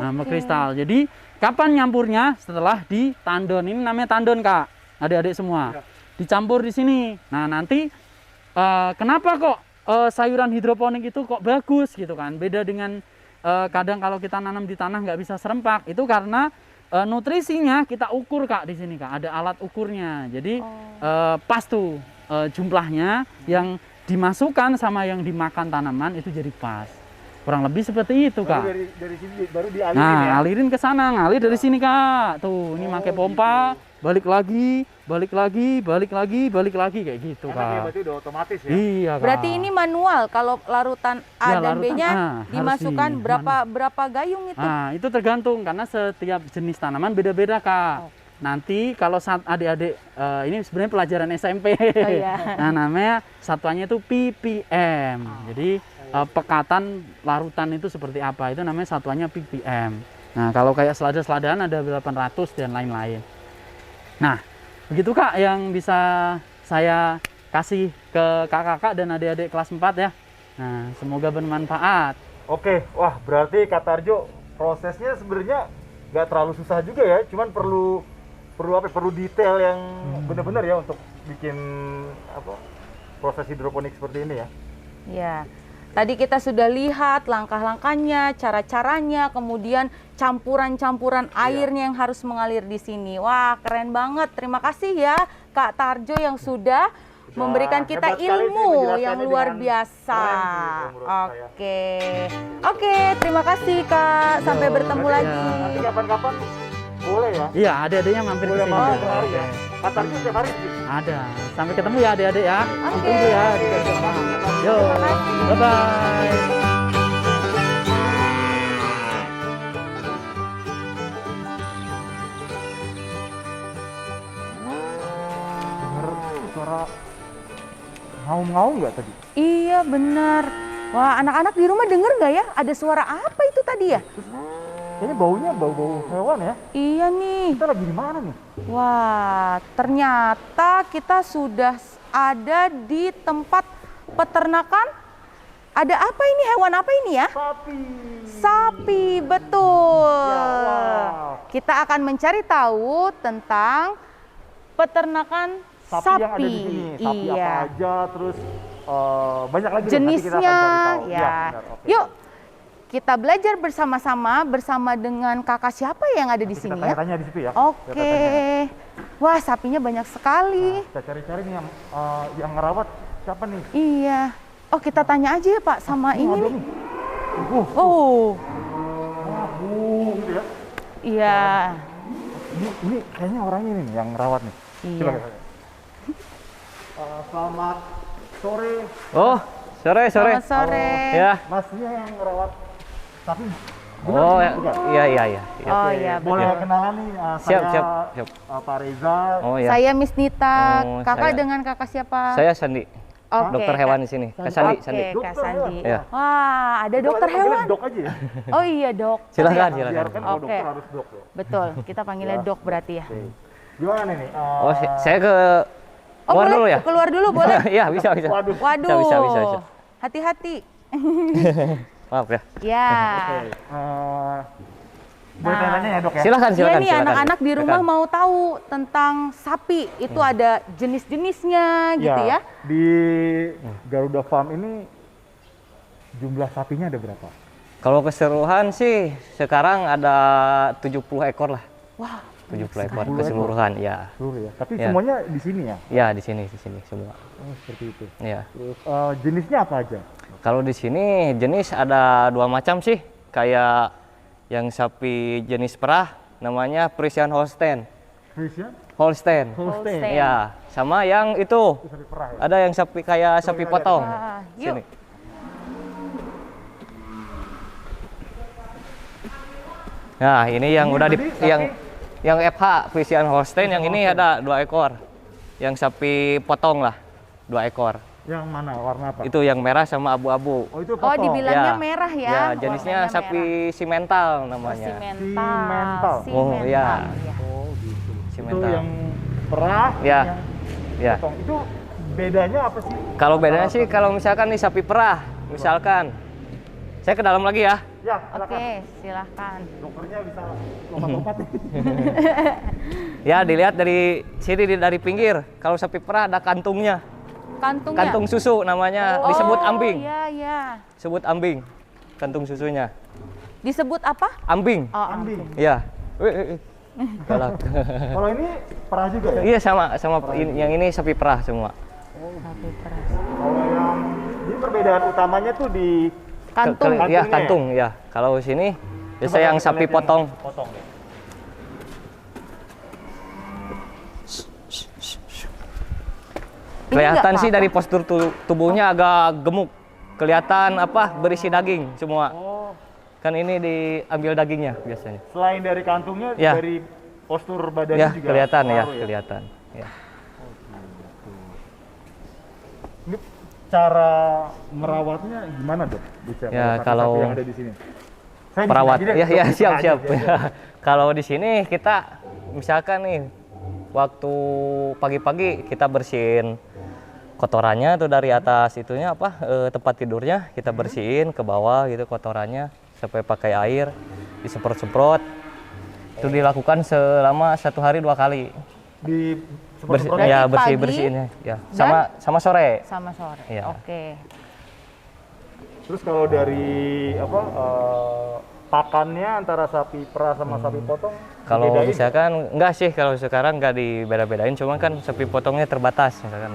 Nah, Oke. mengkristal. Jadi kapan nyampurnya? Setelah ditandon. Ini namanya tandon, Kak. Adik-adik semua. Ya. Dicampur di sini. Nah, nanti kenapa kok sayuran hidroponik itu kok bagus gitu kan? Beda dengan kadang kalau kita nanam di tanah nggak bisa serempak. Itu karena nutrisinya kita ukur, Kak, di sini, Kak. Ada alat ukurnya. Jadi pas tuh jumlahnya yang dimasukkan sama yang dimakan tanaman itu jadi pas. Kurang lebih seperti itu, Baru Kak. dari sini baru dialirin Nah, ya. alirin ke sana, ngalir dari sini, Kak. Tuh, ini pakai pompa, balik lagi, balik lagi, balik lagi, balik lagi kayak gitu, Enak ya, Kak. berarti udah otomatis ya. Iya, Kak. Berarti ini manual kalau larutan A Ya, dan larutan B-nya A harus dimasukkan di- berapa gayung itu? Nah, itu tergantung karena setiap jenis tanaman beda-beda, Kak. Nanti kalau saat adik-adik ini sebenarnya pelajaran SMP. iya. Nah, namanya satuannya itu ppm. Jadi pekatan larutan itu seperti apa? Itu namanya satuannya ppm. Nah, kalau kayak selada-seladaan ada 800 dan lain-lain. Nah, begitu, Kak, yang bisa saya kasih ke kakak-kakak dan adik-adik kelas 4 ya. Nah, semoga bermanfaat. Oke, wah berarti Kak Tarjo prosesnya sebenarnya nggak terlalu susah juga ya, cuman perlu apa? Perlu detail yang benar-benar ya untuk bikin apa proses hidroponik seperti ini ya. Ya. Tadi kita sudah lihat langkah-langkahnya, cara-caranya, kemudian campuran-campuran airnya yang harus mengalir di sini. Wah, keren banget. Terima kasih ya Kak Tarjo yang sudah memberikan kita hebat sekali sih ilmu menjelaskannya yang luar dengan biasa. keren sih kalau menurut saya. Oke, terima kasih Kak. Sampai Yo, bertemu makasih lagi. ya. Nanti kapan-kapan boleh ya. Iya, adik-adiknya mampir ke Boleh sini. banget Oke. hari ya. Kak Tarjo setiap hari sih. Ada. Sampai ketemu ya adik-adik ya. Oke. Ditunggu ya. Yo, bye-bye. Dengar suara ngaum-ngaum nggak tadi? Iya, benar. Wah, anak-anak di rumah denger nggak ya? Ada suara apa itu tadi ya? Kayaknya baunya bau-bau hewan ya. Iya nih. Kita lagi di mana nih? Wah, ternyata kita sudah ada di tempat peternakan. Ada apa ini? Hewan apa ini ya? Sapi. Sapi, betul. Ya, wow. Kita akan mencari tahu tentang peternakan Sapi yang ada di sini. Sapi Iya. apa aja, terus banyak lagi deh, nanti kita akan jenisnya cari tahu. ya. Iya, benar, oke. Yuk kita belajar bersama-sama bersama dengan kakak siapa yang ada di Nanti kita sini ya. tanya-tanya di situ ya. Oke. Kita tanya. Wah, sapinya banyak sekali. Kita cari-cari nih yang ngerawat siapa nih? Iya. Oh, kita tanya aja ya Pak sama ini Ada nih. nih. Oh, Gitu ya. iya. Ini kayaknya orangnya nih yang ngerawat nih. Iya. Coba kita tanya. Selamat sore, Oh, sore. Selamat sore. Ya. Masnya yang ngerawat sapi. Oh, ya. Bukan? Iya. Oh iya, Boleh betul. kenalan nih, Siap. saya Pak Reza. Oh, ya. Saya Miss Nita. Oh, Kakak saya- dengan kakak siapa? Saya Sandi, Oke, dokter hewan di sini. Kak Sandi, Oke, Sandi. Kak Dokter Sandi. hewan. Iya. Wah, ada dokter Kita panggilnya hewan. Dok aja ya. Oh iya, dok. Silakan, Biar silakan. kan kalau Oke. dokter harus dok ya. Betul, kita panggilnya Ya. dok berarti ya. Oke. Gimana nih? Oh, saya ke Oh, luar boleh? dulu ya? Keluar dulu boleh? Iya, bisa. Waduh. Waduh. Bisa. Hati-hati. Maaf ya. Ya. Oke. Boleh tanya ya dok ya? Silakan. Iya nih silakan. anak-anak di rumah Silakan. mau tahu tentang sapi. Itu ada jenis-jenisnya gitu ya. Di Garuda Farm ini jumlah sapinya ada berapa? Kalau keseluruhan sih sekarang ada 70 ekor lah. Wah, 70 ekor 70 keseluruhan, ya. Seluruh ya. Tapi Ya. semuanya di sini ya? Ya, di sini semua. Oh, seperti itu. Ya. Terus jenisnya apa aja? Kalau di sini jenis ada 2 macam sih. Kayak yang sapi jenis perah namanya Friesian Holstein. Frisian? Holstein. Holstein. Ya, sama yang itu. Itu sapi perah ya? Ada yang sapi kayak sapi kita lihat. potong. Ah, yuk. Sini. Nah, ini yang Ini udah di tadi sapi- yang FH Friesian Holstein yang ini ada 2 ekor. Yang sapi potong lah, 2 ekor. Yang mana? Warna apa? Itu yang merah sama abu-abu. Oh, itu Oh, potong. dibilangnya Ya. merah ya. Ya, jenisnya Warnanya sapi merah. simental Oh, namanya. simental. Simental. Oh, iya. Iya. Oh, gitu. Itu Simental. yang perah, Ya. yang Ya. potong. Itu bedanya apa sih? Kalau bedanya sih kalau misalkan nih sapi perah, misalkan. Saya ke dalam lagi ya. Ya, silakan. Oke, silahkan. Dokternya bisa lompat-lompat. Ya, dilihat dari sini dari pinggir. Kalau sapi perah ada kantungnya. Kantungnya. Kantung susu namanya, disebut ambing. Iya, iya. Sebut ambing. Kantung susunya. Disebut apa? Ambing. Oh, Ambing. Iya. Galak. Kalau ini perah juga ya? Iya, sama yang ini sapi perah semua. sapi perah. Kalau yang ini perbedaan utamanya tuh di Kantung. Iya, Kantungnya kantung ya. Kalau sini biasa Coba yang kita sapi lihat potong. Potong deh. Ini Kelihatan nggak sih dari apa-apa. postur tubuhnya agak gemuk. Kelihatan apa? Berisi daging semua. Oh, Kan ini diambil dagingnya biasanya. selain dari kantungnya, Ya. dari postur badannya Ya, juga kelihatan ya, pengaruh kelihatan. Ya. Ini cara merawatnya gimana dok? Bisa Ya, sapi-sapi kalau yang ada di sini. Saya di Perawat. sini aja deh, Ya, dok. ya, Di siap, sini siap. aja, ya. Kalau di sini kita misalkan nih waktu pagi-pagi kita bersihin kotorannya tuh dari atas itunya apa tempat tidurnya kita bersihin ke bawah gitu kotorannya sampai pakai air disemprot-semprot. Itu dilakukan selama 1 hari 2 kali. Di Bersih, semprot-semprot. ya Berarti bersih pagi bersihinnya ya dan- sama sore. Sama sore. Iya. Oke. Terus kalau dari apa pakannya antara sapi perah sama sapi potong? Kalau dibedain? misalkan enggak sih kalau sekarang enggak dibeda-bedain cuma kan sapi potongnya terbatas misalkan.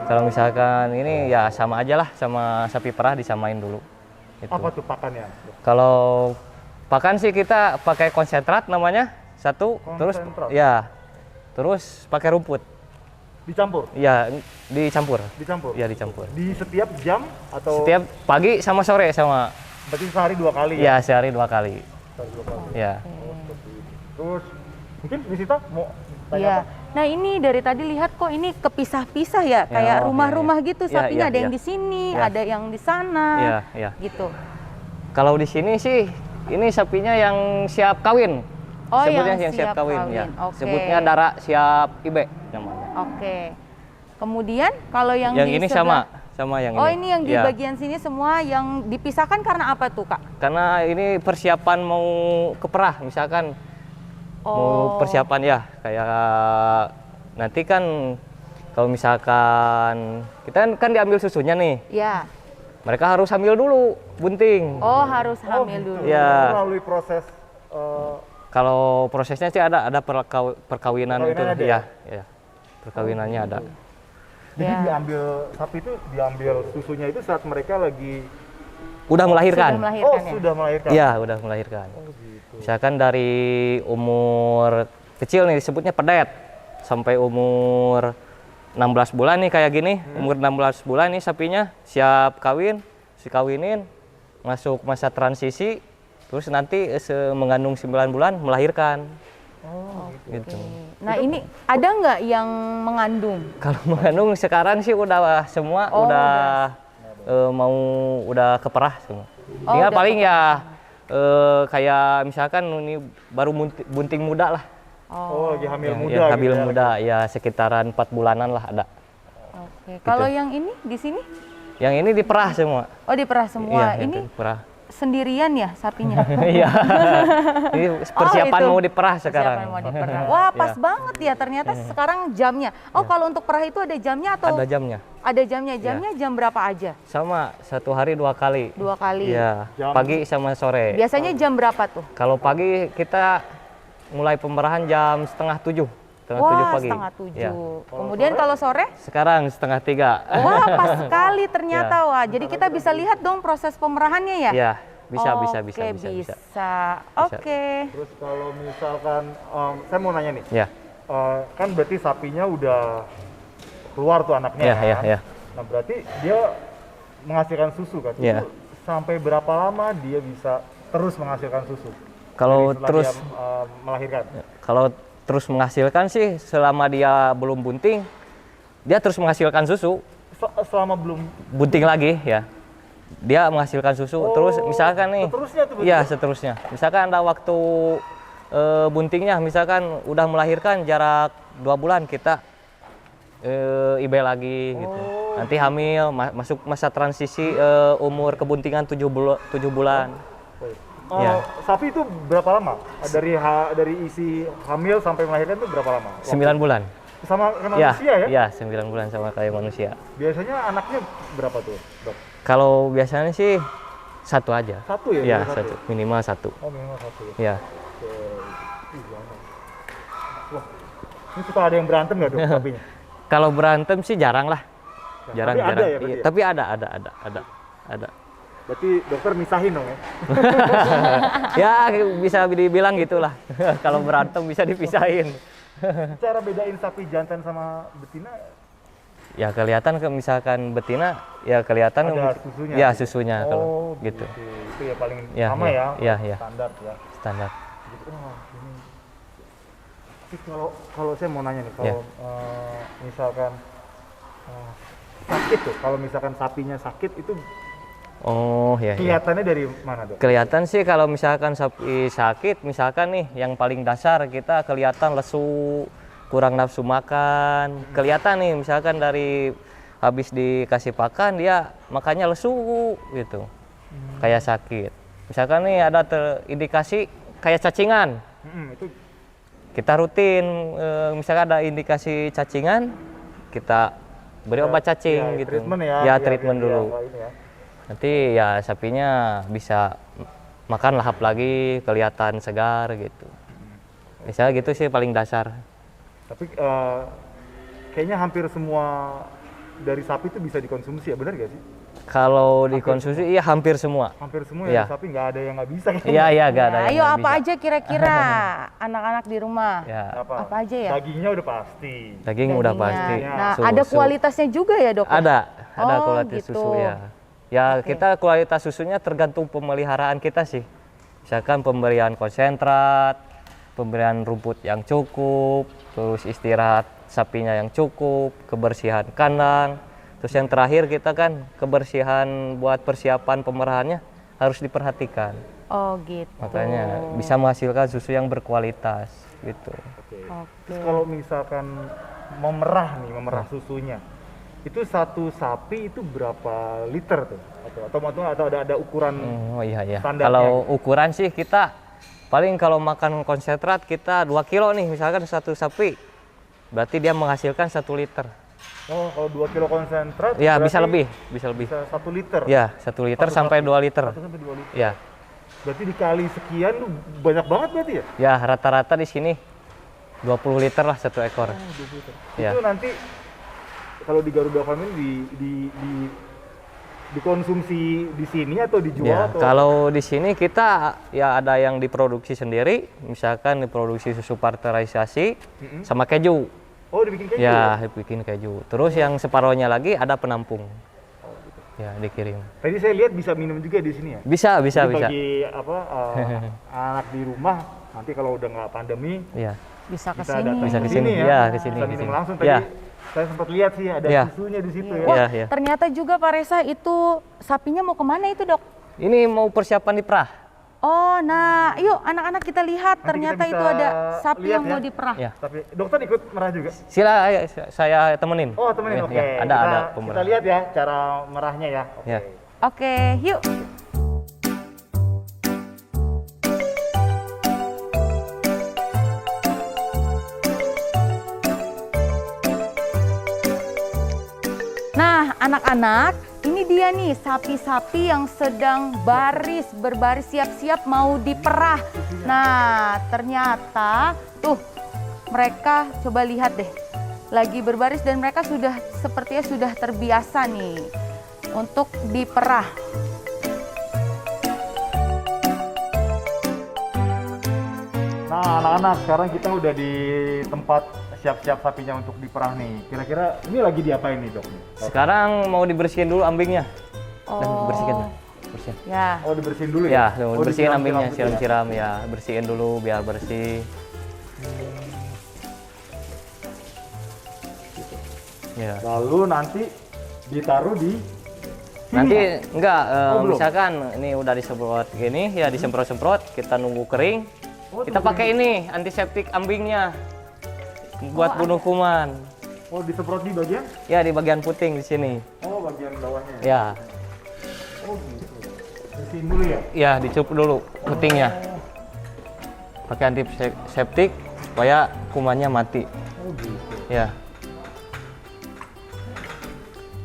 Kalau misalkan ini ya sama aja lah sama sapi perah disamain dulu. Gitu. Apa tuh pakannya? Kalau pakan sih kita pakai konsentrat namanya satu terus Konsentrat. ya terus pakai rumput. Dicampur? Ya dicampur. Dicampur? Ya dicampur. Di setiap jam atau Setiap pagi sama sore sama. berarti sehari 2 kali ya? Ya sehari 2 kali. Sehari 2 kali. Ya. Terus mungkin Nisita mau tanya Iya. apa? Nah ini dari tadi lihat kok ini kepisah-pisah ya, kayak oh, rumah-rumah iya, iya. gitu Iya, sapinya iya, ada yang iya. di sini, Iya. ada yang di sana, Iya, iya. gitu. Kalau di sini sih ini sapinya yang siap kawin. Oh, Sebutnya yang siap kawin, kawin. ya. Oke. Sebutnya darah siap ibe namanya. Oke. Kemudian kalau yang di ini sebelah- sama yang Oh ini. ini yang di Ya. bagian sini semua yang dipisahkan karena apa tuh kak? Karena ini persiapan mau ke perah, misalkan mau Oh. persiapan ya kayak nanti kan Kalau misalkan kita kan diambil susunya nih, Ya. mereka harus hamil dulu bunting. Oh, harus hamil dulu. Ya. Melalui proses Kalau prosesnya sih ada perkawinan itu, Perkawinannya ada ya, ya. Perkawinannya ada. jadi Ya. diambil sapi itu diambil susunya itu saat mereka lagi Udah melahirkan. Sudah melahirkan ya? sudah melahirkan. Iya, udah melahirkan. Gitu. Misalkan dari umur kecil nih disebutnya pedet sampai umur 16 bulan nih kayak gini, umur 16 bulan nih sapinya siap kawin, dikawinin, masuk masa transisi, terus nanti mengandung 9 bulan melahirkan. Oh, Gitu. Nah, ini ada nggak yang mengandung? Kalau mengandung sekarang sih udah semua Oh, udah keperah semua. Oh, Tinggal udah paling ya kayak misalkan ini baru bunting muda lah. Oh, lagi hamil muda Ya, hamil gitu ya. muda ya sekitaran 4 bulanan lah ada. Oke. Kalau yang ini di sini? Yang ini diperah semua. Oh, diperah semua. Iya, Ini diperah. sendirian ya sapinya? Iya. Ini persiapan itu. mau diperah sekarang. Persiapan mau diperah. Wah, pas banget ya ternyata sekarang jamnya. Oh, kalau untuk perah itu ada jamnya atau Ada jamnya. ada jamnya? Jamnya jam berapa aja? Sama 1 hari 2 kali. 2 kali. Iya, Jam- pagi sama sore. Biasanya jam berapa tuh? Kalau pagi kita mulai pemerahan jam setengah 7. Setengah 7 Wah, pagi. setengah 7. Ya. Kemudian kalau sore? Sekarang setengah 3. Wah, pas sekali ternyata. Wah, jadi kita bisa lihat dong proses pemerahannya ya? Ya, bisa. Oke, Oke. Terus kalau misalkan saya mau nanya nih. Ya, Kan berarti sapinya udah keluar tuh anaknya. ya, kan? ya, ya. Nah, berarti dia menghasilkan susu kan? Iya. Itu sampai berapa lama dia bisa terus menghasilkan susu? Kalau Setelah terus dia, melahirkan. kalau terus menghasilkan sih selama dia belum bunting, dia terus menghasilkan susu. Selama belum Bunting lagi ya. Dia menghasilkan susu terus misalkan nih. seterusnya tuh Iya, seterusnya. Misalkan ada waktu buntingnya misalkan udah melahirkan jarak 2 bulan kita IB lagi gitu. Nanti hamil masuk masa transisi umur kebuntingan 7 bulan. Ya. Sapi itu berapa lama? Dari isi hamil sampai melahirkan itu berapa lama? 9 bulan. Sama kayak manusia ya? Iya, 9 bulan sama kayak manusia. Biasanya anaknya berapa tuh, Dok? Kalau biasanya sih 1 aja. Satu ya? Iya, Satu. 1, minimal 1. Oh, minimal 1 ya? Iya. Oke. Ih, banyak. Wah, ini suka ada yang berantem nggak tuh sapinya? Kalau berantem sih jarang lah. Jarang. Tapi ada ya berarti Iya, ya? tapi ada. Berarti dokter misahin dong ya? Ya bisa dibilang gitulah. Kalau berantem bisa dipisahin. Cara bedain sapi jantan sama betina Ya kelihatan misalkan betina ya kelihatan ada susunya? Ya susunya kalau Oh, gitu. Itu ya paling Ya, sama ya, ya? ya. Standar ya? Standar. Gitu. Wah, ini. Tapi kalau saya mau nanya nih, Ya. kalau misalkan sakit tuh, kalau misalkan sapinya sakit itu Oh ya. kelihatannya dari mana, Dok? Kelihatan sih kalau misalkan sapi sakit, misalkan nih yang paling dasar kita kelihatan lesu, kurang nafsu makan. Kelihatan nih misalkan dari habis dikasih pakan dia makannya lesu gitu. Kayak sakit. Misalkan nih ada terindikasi kayak cacingan. Itu Kita rutin misalkan ada indikasi cacingan, kita beri obat cacing gitu. treatment ya? Ya, biar treatment dia dulu. nggak ini ya. Nanti ya sapinya bisa makan lahap lagi, kelihatan segar gitu. Misalnya gitu sih paling dasar. Tapi kayaknya hampir semua dari sapi itu bisa dikonsumsi ya, benar gak sih? Kalau dikonsumsi iya hampir semua. Hampir semua Iya. ya, sapi nggak ada yang nggak bisa. Iya iya gak ada yang Ayo nggak apa bisa. aja kira-kira anak-anak di rumah? Ya, Apa aja ya? Dagingnya udah pasti. daging udah Dagingnya. pasti. Nah, ada kualitasnya juga ya, Dok? Ada Oh, kualitas gitu. susu ya. Ya kita kualitas susunya tergantung pemeliharaan kita sih. Misalkan pemberian konsentrat, pemberian rumput yang cukup, terus istirahat sapinya yang cukup, kebersihan kandang. Terus yang terakhir kita kan kebersihan buat persiapan pemerahannya harus diperhatikan. Oh, gitu. Makanya bisa menghasilkan susu yang berkualitas gitu. Oke. Oke. Terus kalau misalkan memerah susunya, itu satu sapi itu berapa liter tuh? Atau ada ukuran? Oh iya iya. Standarnya. Kalau ukuran sih kita paling kalau makan konsentrat kita 2 kilo nih misalkan satu sapi. Berarti dia menghasilkan 1 liter. Oh, kalau 2 kilo konsentrat Ya, berarti bisa lebih, bisa lebih. Bisa 1 liter. Ya, 1 liter sampai 2 liter. 1 sampai 2 liter. Ya. Berarti dikali sekian tuh banyak banget berarti ya? Ya, rata-rata di sini 20 liter lah 1 ekor. 20 liter. Ya. Itu nanti kalau di Garuda Farm ini dikonsumsi di sini atau dijual Ya, atau kalau di sini kita ya ada yang diproduksi sendiri, misalkan diproduksi susu pasteurisasi sama keju. Oh, dibikin keju? Ya, bikin keju. Terus yang separohnya lagi ada penampung. Ya, dikirim. Tadi saya lihat bisa minum juga di sini ya? Bisa, bisa, Jadi bisa. bagi anak di rumah nanti kalau udah nggak pandemi Ya. Bisa ke bisa sini. datang Bisa ke ke sini sini. ya. Ya, ke sini, Bisa ke minum sini. langsung tadi. Ya. Saya sempat lihat sih ada Ya. susunya di situ Wah, ya. Ya. ternyata juga Pak Reza itu sapinya mau kemana itu, Dok? Ini mau persiapan di perah. Oh, nah, yuk anak-anak kita lihat. Nanti Ternyata kita itu bisa ada sapi lihat yang ya. mau diperah. Ya. Tapi dokter ikut merah juga. Sila, ayo, saya temenin. Oh, temenin. Ya, Oke. ya, ada kita pemerah. lihat ya cara merahnya ya. Oke. Ya. Oke, yuk. Nah, anak-anak, ini dia nih sapi-sapi yang sedang berbaris siap-siap mau diperah. Nah, ternyata tuh mereka coba lihat deh. Lagi berbaris dan mereka sepertinya sudah terbiasa nih untuk diperah. Nah, anak-anak, sekarang kita udah di tempat siap-siap sapinya untuk diperah nih. Kira-kira ini lagi diapain nih, Dok? Sekarang mau dibersihin dulu ambingnya. Dan Oh. bersihkan. Bersihin. Ya. Oh, dibersihin dulu Ya, ya? Oh, bersihin disiram-siram ambingnya, gitu ya? siram-siram ya, bersihin dulu biar bersih. Ya. Lalu nanti ditaruh di Nanti enggak, belum? misalkan ini udah disemprot gini, ya disemprot-semprot, kita nunggu kering. Oh, Kita tunggu pakai ini antiseptik ambingnya buat bunuh kuman. Oh, disemprot di bagian? Ya di bagian puting di sini. Oh, bagian bawahnya. Ya, Oh, gitu. Bersihin dulu ya? ya dicup dulu putingnya. Pakai antiseptik supaya kumannya mati. Oh, gitu. Ya.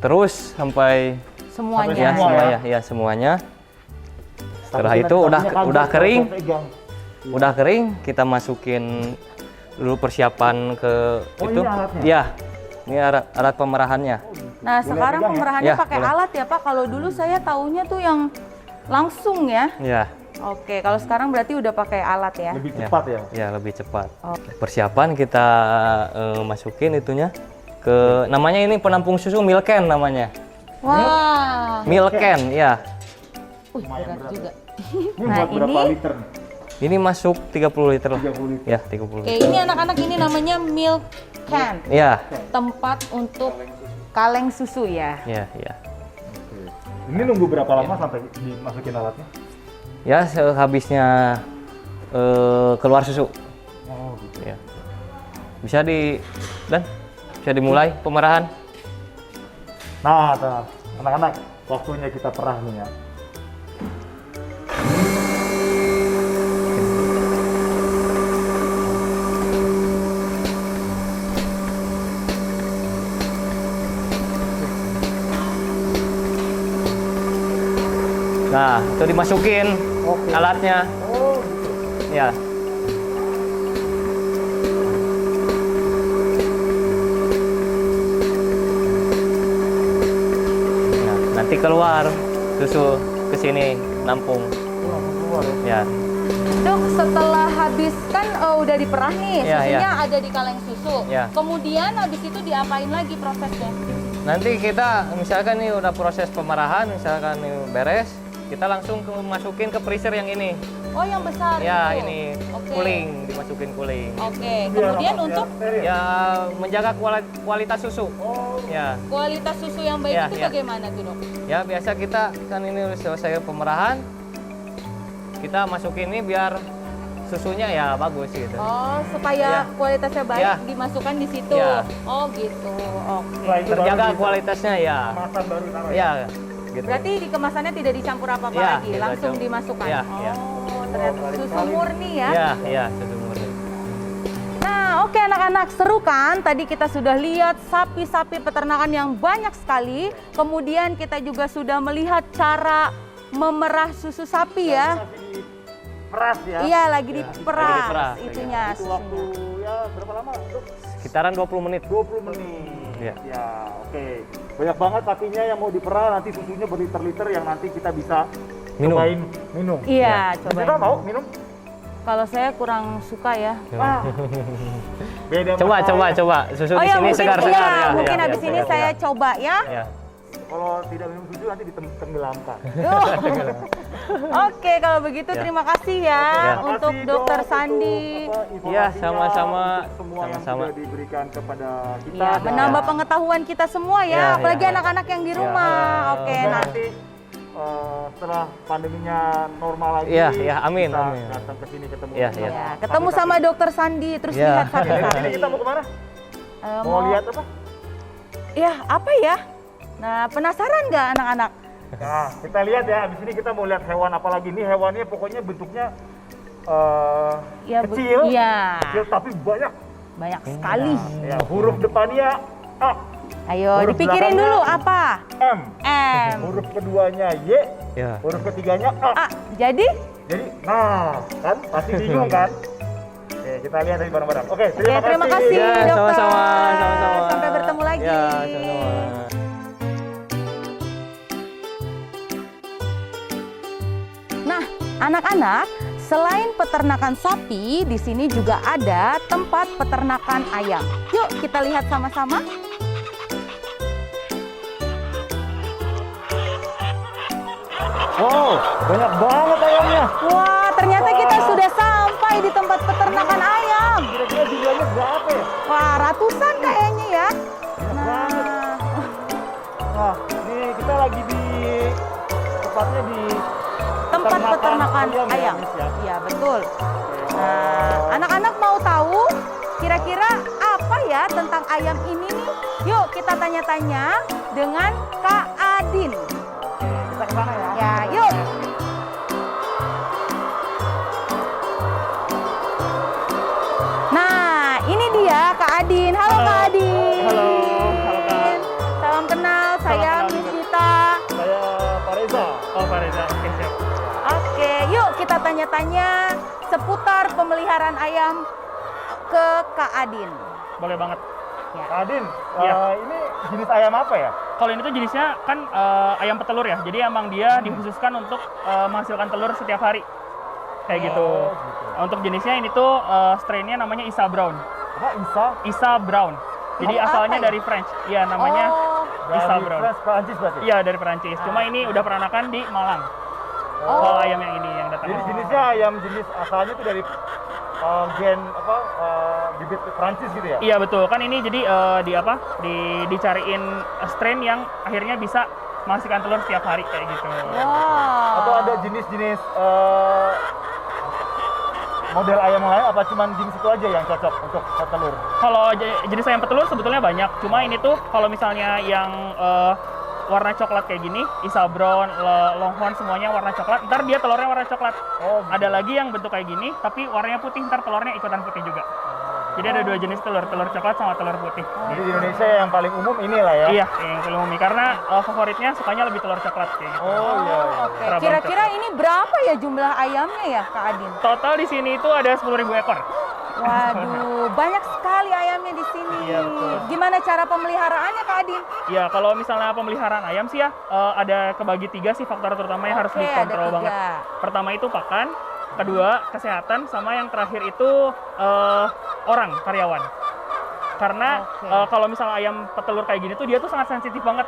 Terus sampai Semuanya. ya Semua semuanya, ya semuanya. Setelah Tapi itu nanti sapinya udah kaget kering, kalau pegang. udah kering, kita masukin dulu persiapan ke Oh, itu. ini alatnya? Ya, ini alat pemerahannya. Nah, sekarang pegang ya? pemerahannya Ya, pakai boleh. alat ya, Pak. Kalau dulu saya taunya tuh yang langsung ya. Ya, Oke, kalau sekarang berarti udah pakai alat ya. Lebih ya, cepat ya? ya lebih cepat. Oh. Persiapan kita masukin itunya ke namanya ini penampung susu milk can namanya. Wah, Milk can, ya. wih, berat juga. Ini Nah, buat berapa ini- liter? Ini masuk 30 liter lah. 30 liter. Ya, 30 Oke, liter. ini anak-anak ini namanya milk can, Ya, tempat untuk kaleng susu ya. ya, ya. Oke. Ini nunggu berapa lama sampai dimasukin alatnya? Ya, sehabisnya keluar susu. Oh, gitu. Ya. Bisa bisa dimulai pemerahan. Nah, anak-anak, waktunya kita perah nih ya. Nah, itu dimasukin alatnya. Oh, gitu. Ya. Nah, nanti keluar susu ke sini nampung. Oh, langsung keluar ya. Ya. Dok, setelah habis kan udah diperah nih, Iya, susunya ada di kaleng susu. Iya. Kemudian habis itu diapain lagi prosesnya? Nanti kita misalkan nih udah proses pemerahan, misalkan nih beres, kita langsung masukin ke freezer yang ini. Oh, yang besar Ya, itu. ini Oke. cooling, dimasukin cooling. Oke, kemudian untuk Ya, menjaga kualitas susu. Ya. kualitas susu yang baik Iya, itu iya. bagaimana tuh, Dok? Ya, biasa kita kan ini udah selesai pemerahan. Kita masukin ini biar susunya ya bagus gitu. Oh, supaya Iya. kualitasnya baik Iya. dimasukkan di situ. Iya. Oh, gitu. Oke. Setelah itu Terjaga baru di- kualitasnya ya. kemasan baru taruh ya. Ya, gitu. Berarti di kemasannya tidak dicampur apa-apa Iya, lagi, tidak langsung campur. dimasukkan. Iya, Oh, iya. ternyata susu murni ya. Ya, ya, susu murni. Nah, oke. Oke anak-anak, seru kan? Tadi kita sudah lihat sapi-sapi peternakan yang banyak sekali. Kemudian kita juga sudah melihat cara memerah susu sapi ya. Peras ya. Iya, lagi diperas Lagi diperas, itunya. Itu waktu susunya. ya berapa lama? Untuk Sekitaran 20 menit. 20 menit. Iya. Ya, oke. Banyak banget sapinya yang mau diperah, nanti susunya berliter-liter yang nanti kita bisa Minum. cobain minum. Iya, Kita coba. mau minum? Kalau saya kurang suka ya. Ah. Beda Coba, sama coba. saya. Susu Oh di ya, sini mungkin segar-segar iya, ya. mungkin ya, habis ya, ini ya, saya ya. coba ya. Ya. Kalau tidak minum susu nanti ditenggelamkan. Oke, kalau begitu Ya. terima kasih ya Ya. untuk Makasih, Dokter Dok, Sandi. untuk, informasinya, Iya, sama-sama. untuk semua yang Sama-sama. sudah diberikan kepada kita. Ya, dan menambah pengetahuan kita semua ya, Ya, apalagi ya. anak-anak yang di Ya. rumah. Oke, semoga nah. nanti setelah pandeminya normal lagi, Iya, iya, amin, bisa amin. datang ke sini ketemu. Iya, sama iya. Ya, ketemu sapi-sapi. sama Dokter Sandi terus Ya. lihat Jadi sapi-sapi. ini kita mau kemana? Mau lihat apa? Ya, apa ya? Nah, penasaran nggak anak-anak? Nah, kita lihat ya. Abis ini kita mau lihat hewan apa lagi. Ini hewannya pokoknya bentuknya Ya, kecil, Iya, kecil tapi banyak. banyak sekali. Ya, huruf depannya A, Ayo, Huruf dipikirin belakangnya dulu apa? M, M. huruf keduanya Y, Ya. huruf ketiganya A. A. Jadi? Jadi, nah, kan pasti bingung kan? Oke, kita lihat dari bareng-bareng. Oke, Ya, terima kasih Ya, dokter. sama-sama, sama-sama. Sampai bertemu lagi. Ya, sama-sama. Nah, anak-anak, selain peternakan sapi, di sini juga ada tempat peternakan ayam. Yuk, kita lihat sama-sama. Wow, banyak banget ayamnya. Wah, ternyata kita sudah sampai di tempat peternakan ayam. Kira-kira jumlahnya berapa ya? Wah, ratusan kayaknya ya. banget. Nah, Nah, ini kita lagi di tepatnya di tempat peternakan ya, ayam. Miss, ya. Iya, betul. Nah, anak-anak mau tahu kira-kira apa ya tentang ayam ini nih? Yuk kita tanya-tanya dengan Kak Adin. Kita ke sana ya. Ya, yuk. Nah, ini dia Kak Adin. Halo Kak Adin. Halo Kak. Salam kenal, saya kenal Miss juga. Dita. Saya Pak Reza. Oh, Pak Reza. Oke, siap. Oke, yuk kita tanya-tanya seputar pemeliharaan ayam ke Kak Adin. Boleh banget. Ya. Kak Adin, Iya. ini jenis ayam apa ya? Kalau ini tuh jenisnya kan ayam petelur ya. Jadi emang dia dikhususkan untuk menghasilkan telur setiap hari. Kayak gitu. Untuk jenisnya ini tuh strainnya namanya Isa Brown. Apa, Isa? Isa Brown. Jadi Apa asalnya ya? dari French. Iya, namanya Oh, Isa Dari Brown. Prancis berarti? Iya, dari Perancis. Cuma ini udah peranakan di Malang. Oh. Kalau ayam yang ini yang datang. Jadi jenisnya ayam jenis asalnya tuh dari gen apa bibit Prancis gitu ya? Iya betul. Kan ini jadi dicariin strain yang akhirnya bisa menghasilkan telur setiap hari kayak gitu. wow. Atau ada jenis-jenis model ayam lain apa cuman jenis itu aja yang cocok untuk telur? Kalau jenis ayam petelur sebetulnya banyak. Cuma ini tuh kalau misalnya yang warna coklat kayak gini, Isa Brown, Longhorn semuanya warna coklat. Ntar dia telurnya warna coklat. Oh, gitu. Ada lagi yang bentuk kayak gini, tapi warnanya putih. Ntar telurnya ikutan putih juga. Jadi ada dua jenis telur, telur coklat sama telur putih. Jadi di Indonesia yang paling umum inilah ya? Iya, yang paling umum. Karena favoritnya sukanya lebih telur coklat kayak gitu. Oh iya. Oke, Terabang kira-kira ini berapa ya jumlah ayamnya ya Kak Adin? Total di sini itu ada 10.000 ekor. Waduh, banyak sekali ayamnya di sini. Iya, betul. Gimana cara pemeliharaannya Kak Adin? Ya, kalau misalnya pemeliharaan ayam sih ya, ada kebagi 3 sih faktor terutama yang harus Oke, dikontrol ada 3. banget. Pertama itu pakan, kedua kesehatan, sama yang terakhir itu orang, karyawan. Karena Oke. kalau misalnya ayam petelur kayak gini tuh dia tuh sangat sensitif banget,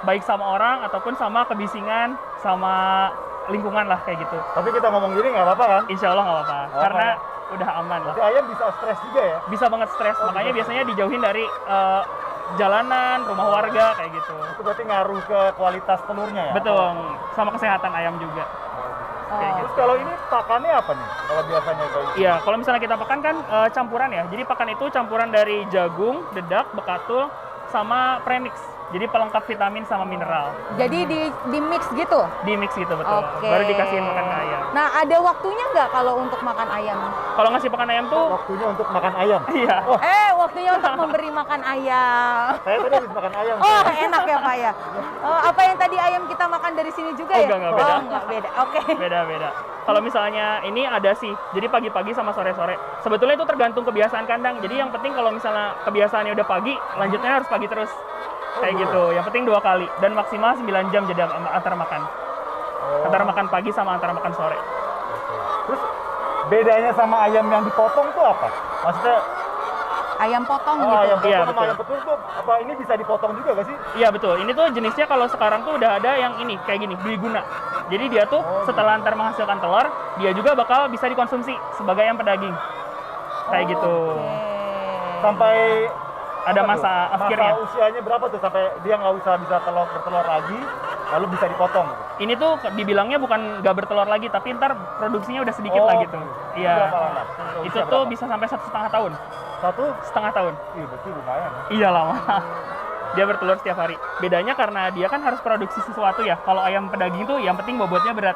baik sama orang ataupun sama kebisingan, sama lingkungan lah kayak gitu. Tapi kita ngomong gini nggak apa-apa kan? Insya Allah nggak apa-apa, Nggak karena apa. udah aman lah. Berarti ayam bisa stres juga ya? Bisa banget stres, makanya biasanya dijauhin dari jalanan, rumah warga kayak gitu. Itu berarti ngaruh ke kualitas telurnya ya? Betul, sama kesehatan ayam juga. Kayak gitu. Terus kalau ini pakannya apa nih? Kalau biasanya kayak gitu? Iya, kalau misalnya kita pakan kan campuran ya. Jadi pakan itu campuran dari jagung, dedak, bekatul, sama premix. Jadi pelengkap vitamin sama mineral. Jadi di mix gitu? Di mix gitu betul. Oke. Baru dikasihin makan ke ayam. Nah, ada waktunya nggak kalau untuk makan ayam? Kalau ngasih pakan ayam tuh, Waktunya untuk makan ayam. iya. Waktunya untuk memberi makan ayam. Saya tadi habis makan ayam. Oh, enak ya Pak ya. Apa yang tadi ayam kita makan dari sini juga ya? Enggak, beda. Oh, enggak beda. Oke. Beda-beda. Kalau misalnya ini ada sih, jadi pagi-pagi sama sore-sore. Sebetulnya itu tergantung kebiasaan kandang. Jadi yang penting kalau misalnya kebiasaannya udah pagi, lanjutnya harus pagi terus. Kayak gitu. Yang penting 2 kali dan maksimal 9 jam jeda antar makan. Antara makan pagi sama antara makan sore. Terus bedanya sama ayam yang dipotong tuh apa? Maksudnya Ayam potong gitu. ayam potong Iya, sama betul. ayam betul tuh apa ini bisa dipotong juga gak sih? Iya betul. Ini tuh jenisnya kalau sekarang tuh udah ada yang ini kayak gini, dwiguna. Jadi dia tuh setelah antar menghasilkan telur, dia juga bakal bisa dikonsumsi sebagai ayam pedaging. Kayak gitu. Sampai Ada apa masa tuh? akhirnya. Masa usianya berapa tuh sampai dia nggak usah bisa bertelur lagi, lalu bisa dipotong gitu? Ini tuh dibilangnya bukan nggak bertelur lagi, tapi ntar produksinya udah sedikit lah gitu. Iya. Berapa lama? Itu Usia tuh berapa? bisa sampai 1,5 tahun. 1,5 tahun. Iya berarti lumayan. Iya lama. Dia bertelur setiap hari. Bedanya karena dia kan harus produksi sesuatu ya. Kalau ayam pedaging tuh yang penting bobotnya berat.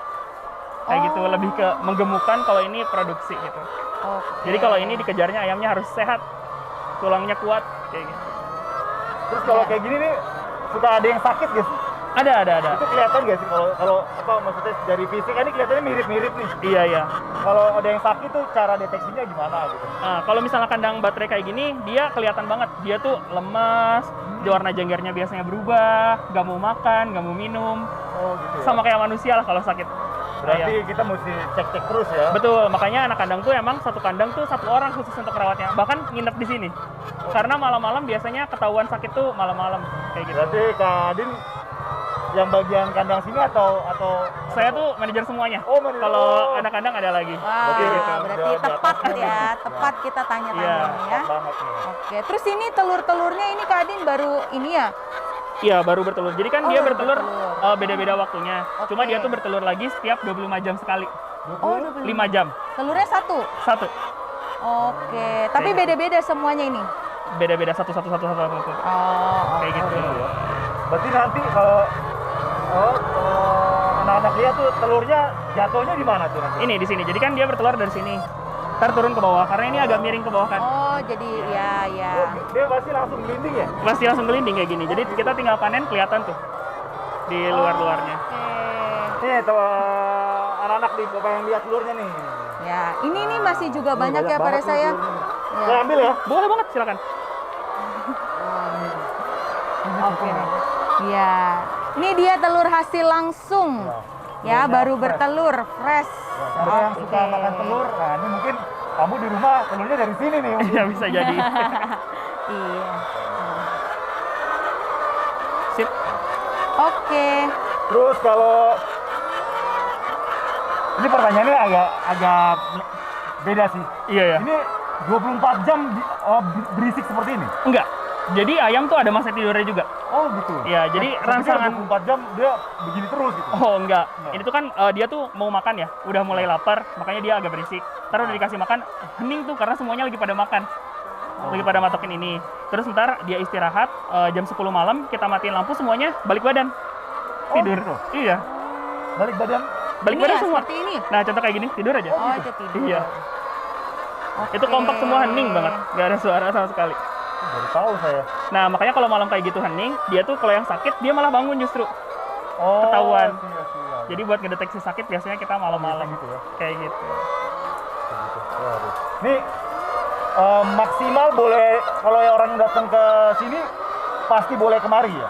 Kayak gitu, lebih ke menggemukkan, kalau ini produksi gitu. Oke. Jadi kalau ini dikejarnya ayamnya harus sehat, tulangnya kuat, kayak gitu. Terus kalau kayak gini nih suka ada yang sakit gak sih? Ada. Itu kelihatan gak sih kalau apa maksudnya dari fisik kan ini kelihatannya mirip-mirip nih. Iya. Kalau ada yang sakit tuh cara deteksinya gimana gitu? Nah, kalau misalnya kandang baterai kayak gini, dia kelihatan banget. Dia tuh lemas, warna janggarnya biasanya berubah, nggak mau makan, nggak mau minum. Oh gitu ya. Sama kayak manusia lah kalau sakit. Berarti Ayam. kita mesti cek-cek terus ya. Betul, makanya anak kandang tuh emang satu kandang tuh 1 orang khusus untuk merawatnya. Bahkan nginep di sini. Karena malam-malam biasanya ketahuan sakit tuh malam-malam kayak gitu. Berarti Kak Adin yang bagian kandang sini atau Saya tuh manajer semuanya. Oh, manajer. Kalau Oh. anak kandang ada lagi. Wah, Kayak gitu. berarti Di tepat atasnya ya, nih. tepat kita tanya-tanya Iya, ya. banget nih. Oke, terus ini telur-telurnya ini Kak Adin baru ini ya? Iya, baru bertelur. Jadi kan Oh, dia baru bertelur bertelur. beda-beda waktunya. Cuma Oke. dia tuh bertelur lagi setiap 25 jam sekali. Oh, 5 jam. Telurnya satu. Satu. Oke, tapi beda-beda semuanya ini. Beda-beda satu. Oh, Kayak gitu. Berarti nanti kalau anak-anak lihat tuh telurnya jatuhnya di mana tuh nanti? Ini di sini. Jadi kan dia bertelur dari sini. Ntar turun ke bawah karena ini agak miring ke bawah kan. Oh, jadi ya. Dia pasti langsung gelinding ya? Pasti langsung gelinding kayak gini. Jadi kita tinggal panen kelihatan tuh di luar-luarnya. Oke. Nih tuh anak-anak di bapak yang lihat telurnya nih. Ya, ini nih masih juga Ini banyak ya pada banget nih saya. telurnya. Ya. Saya ambil ya. Boleh banget, silakan. Oke. Ya. Ini dia telur hasil langsung. Ya, baru bertelur, fresh. Ada yang suka Oke. makan telur, nah ini mungkin kamu di rumah telurnya dari sini nih. Iya, bisa jadi. Iya. Sip. Oke. Terus kalau ini pertanyaannya agak beda sih. Iya ya. Ini 24 jam berisik seperti ini? Enggak. Jadi ayam tuh ada masa tidurnya juga. Oh gitu. Iya, jadi Saya pikir rangsangan. 24 jam dia begini terus gitu. Oh enggak. Ini tuh kan dia tuh mau makan ya. Udah mulai lapar, makanya dia agak berisik. Ntar udah dikasih makan, hening tuh karena semuanya lagi pada makan. Lagi pada matokin ini. Terus ntar dia istirahat, jam 10 malam kita matiin lampu semuanya, balik badan. Tidur. gitu? Iya. Balik badan. Balik Ini badan ya, semua. seperti ini? Nah, contoh kayak gini, tidur aja. Oh, itu tidur. Iya. Oke. Itu kompak semua, hening banget. Nggak ada suara sama sekali. Baru tahu saya. Nah, makanya kalau malam kayak gitu hening, dia tuh kalau yang sakit, dia malah bangun justru. Oh, Ketahuan. iya. Jadi buat ngedeteksi sakit biasanya kita malam-malam. Gitu ya. Kayak gitu. Gitu. Waduh. Nih maksimal boleh kalau orang datang ke sini pasti boleh kemari ya?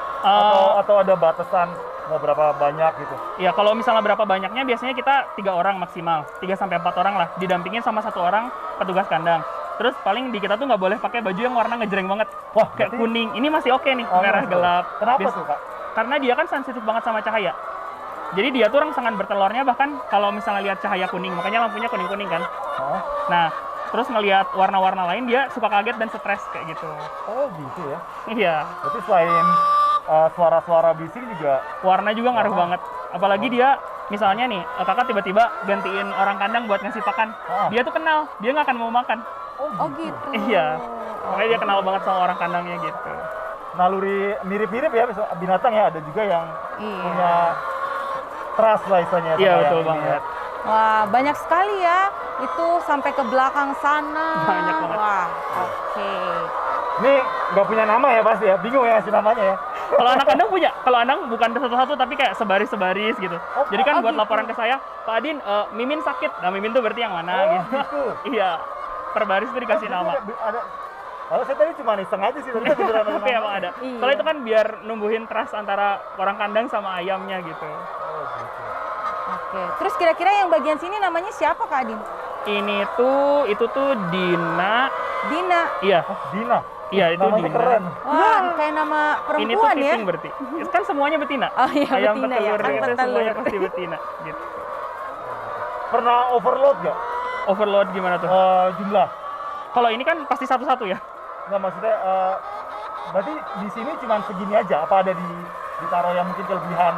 Atau ada batasan mau berapa banyak gitu? Ya kalau misalnya berapa banyaknya biasanya kita 3 orang maksimal, 3-4 orang lah, didampingin sama 1 orang petugas kandang. Terus paling di kita tuh nggak boleh pakai baju yang warna ngejreng banget. Wah, Kayak berarti- kuning. Ini masih oke nih, Oh, merah masih gelap. Kenapa Bias- tuh Kak? Karena dia kan sensitif banget sama cahaya. Jadi dia tuh rangsangan bertelurnya bahkan kalau misalnya lihat cahaya kuning, makanya lampunya kuning-kuning kan. Oh, Nah, terus ngelihat warna-warna lain dia suka kaget dan stres kayak gitu. oh gitu ya. Iya, Berarti selain suara-suara bising juga warna juga ngaruh banget. Apalagi dia misalnya nih, kakak tiba-tiba gantiin orang kandang buat ngasih pakan. Ah. Dia tuh kenal, dia nggak akan mau makan. Oh, gitu. Iya. Makanya dia kenal banget sama orang kandangnya gitu. naluri mirip-mirip ya binatang ya, ada juga yang Iya. punya trust lah istilahnya. Iya, sama betul yang ini banget. ya. Wah, banyak sekali ya. Itu sampai ke belakang sana. Banyak banget. Wah, oke. Ini nggak punya nama ya pasti ya, bingung ya si namanya ya. Kalau anak kandang punya, kalau anak bukan satu-satu tapi kayak sebaris-sebaris gitu. Jadi kan buat gitu. laporan ke saya, Pak Adin, Mimin sakit. Nah, Mimin tuh berarti yang mana Oh, gitu. gitu. Iya, per baris tuh dikasih Jadi nama. ada. Kalau saya tadi cuma iseng aja sih, tapi beneran ada Tapi nama. emang ada. Iya. Soalnya itu kan biar numbuhin trust antara orang kandang sama ayamnya gitu. Oh, gitu. Oke. Terus kira-kira yang bagian sini namanya siapa, Kak Adin? Itu tuh Dina. Dina. Iya, Oh, Dina. iya itu Namanya Dina. keren. Wah, kayak nama Ini tuh perempuan ya. tipping berarti. Kan semuanya betina. Oh iya, Ayam betina ya, petelur kan itu petelur. semuanya pasti betina gitu. Pernah overload nggak Overload gimana tuh? jumlah? Kalau ini kan pasti satu-satu ya. Nggak, maksudnya berarti di sini cuma segini aja? Apa ada ditaruh yang mungkin kelebihan?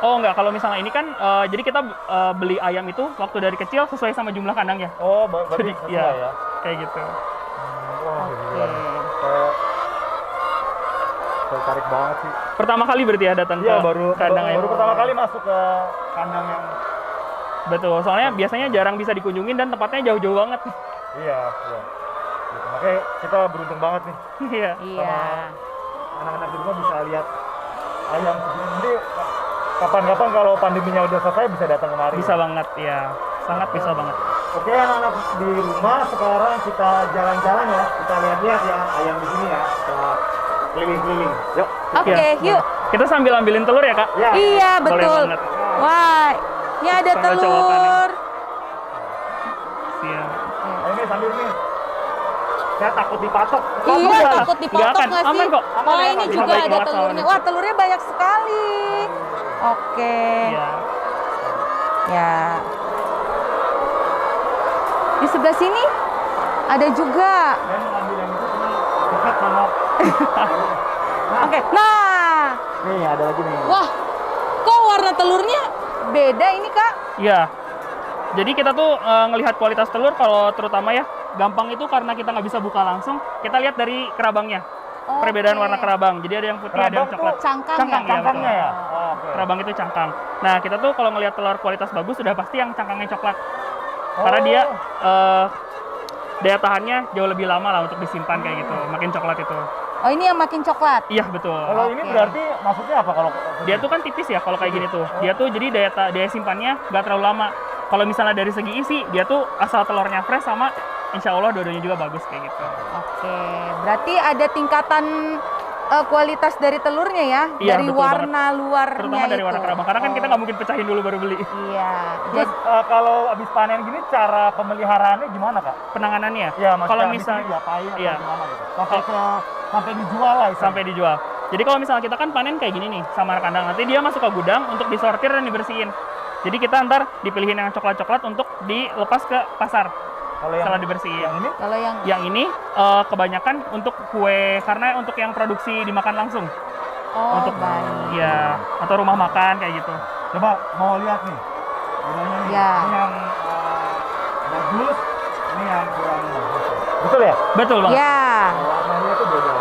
Oh enggak, kalau misalnya ini kan jadi kita beli ayam itu waktu dari kecil sesuai sama jumlah kandangnya. Oh, berarti Jadi sesuai iya, ya. kayak gitu. Wah, gila nih. Saya tarik banget sih. Pertama kali berarti ya datang Iya, ke baru kandang ayam. pertama kali masuk ke kandang yang Betul, soalnya biasanya jarang bisa dikunjungin dan tempatnya jauh-jauh banget. iya. Gitu. Makanya kita beruntung banget nih. Iya. Iya. Anak-anak di rumah bisa lihat ayam segini. Nanti kapan-kapan kalau pandeminya udah selesai bisa datang kemari. Bisa banget, ya. Sangat bisa banget. Oke, anak-anak di rumah sekarang kita jalan-jalan ya. Kita lihat-lihat ya ayam di sini ya. Kita keliling-keliling. Yuk. Oke, Iya. yuk. Kita sambil ambilin telur ya, Kak? Ya. Iya, Boleh betul. banget. Wah, ini ada Sambil cowokan telur. Iya. Nah, ini sambil nih. Saya takut dipatok. Iya, Enggak, takut enggak dipatok akan. nggak sih? Aman kok. Aman Wah, ya, ini Kak? juga Baik ada banget telurnya. soalnya. Wah, telurnya banyak sekali. Oke. Iya. Ya. Di sebelah sini ada juga. Saya mau ambil yang itu cuma dekat sama. Oke. Nah, Nih, ada lagi nih. wah, kok warna telurnya beda ini, Kak? Iya. Jadi kita tuh ngelihat kualitas telur kalau terutama ya gampang itu karena kita nggak bisa buka langsung. Kita lihat dari kerabangnya. Perbedaan Oke. warna kerabang. Jadi ada yang putih, ada yang Kerabang coklat. tuh Cangkang, Cangkang, ya? iya, Cangkangnya betul. ya? Oh, oke. Kerabang itu cangkang. Nah, kita tuh kalau ngelihat telur kualitas bagus sudah pasti yang cangkangnya coklat. Karena dia daya tahannya jauh lebih lama lah untuk disimpan kayak gitu. Makin coklat itu. Oh, ini yang makin coklat. Iya, betul. Kalau ini Oke. berarti maksudnya apa kalau Dia tuh kan tipis ya kalau kayak gini tuh. Dia tuh jadi daya simpannya nggak terlalu lama. Kalau misalnya dari segi isi, dia tuh asal telurnya fresh sama insya Allah dua-duanya juga bagus kayak gitu. Oke, berarti ada tingkatan kualitas dari telurnya ya? Iya, dari betul warna luarnya Terutama dari itu. warna kerabang. Karena kan kita nggak mungkin pecahin dulu baru beli. Iya. Terus Jadi, kalau habis panen gini cara pemeliharaannya gimana, Kak? Penanganannya. Ya, maksudnya Kalau habis misalnya ini diapain atau iya. gimana gitu? Sampai dijual lah istilahnya. sampai dijual. Jadi kalau misalnya kita kan panen kayak gini nih sama anak kandang, nanti dia masuk ke gudang untuk disortir dan dibersihin. Jadi kita ntar dipilihin yang coklat-coklat untuk dilepas ke pasar Kalau yang setelah dibersihin. yang ini kalau yang Yang ini kebanyakan untuk kue karena untuk yang produksi dimakan langsung. untuk baik. ya atau rumah makan kayak gitu. coba mau lihat nih. Bedanya nih. Ya. Ini yang bagus, ini yang kurang bagus. Betul ya? Betul banget. Ya, Warnanya tuh beda.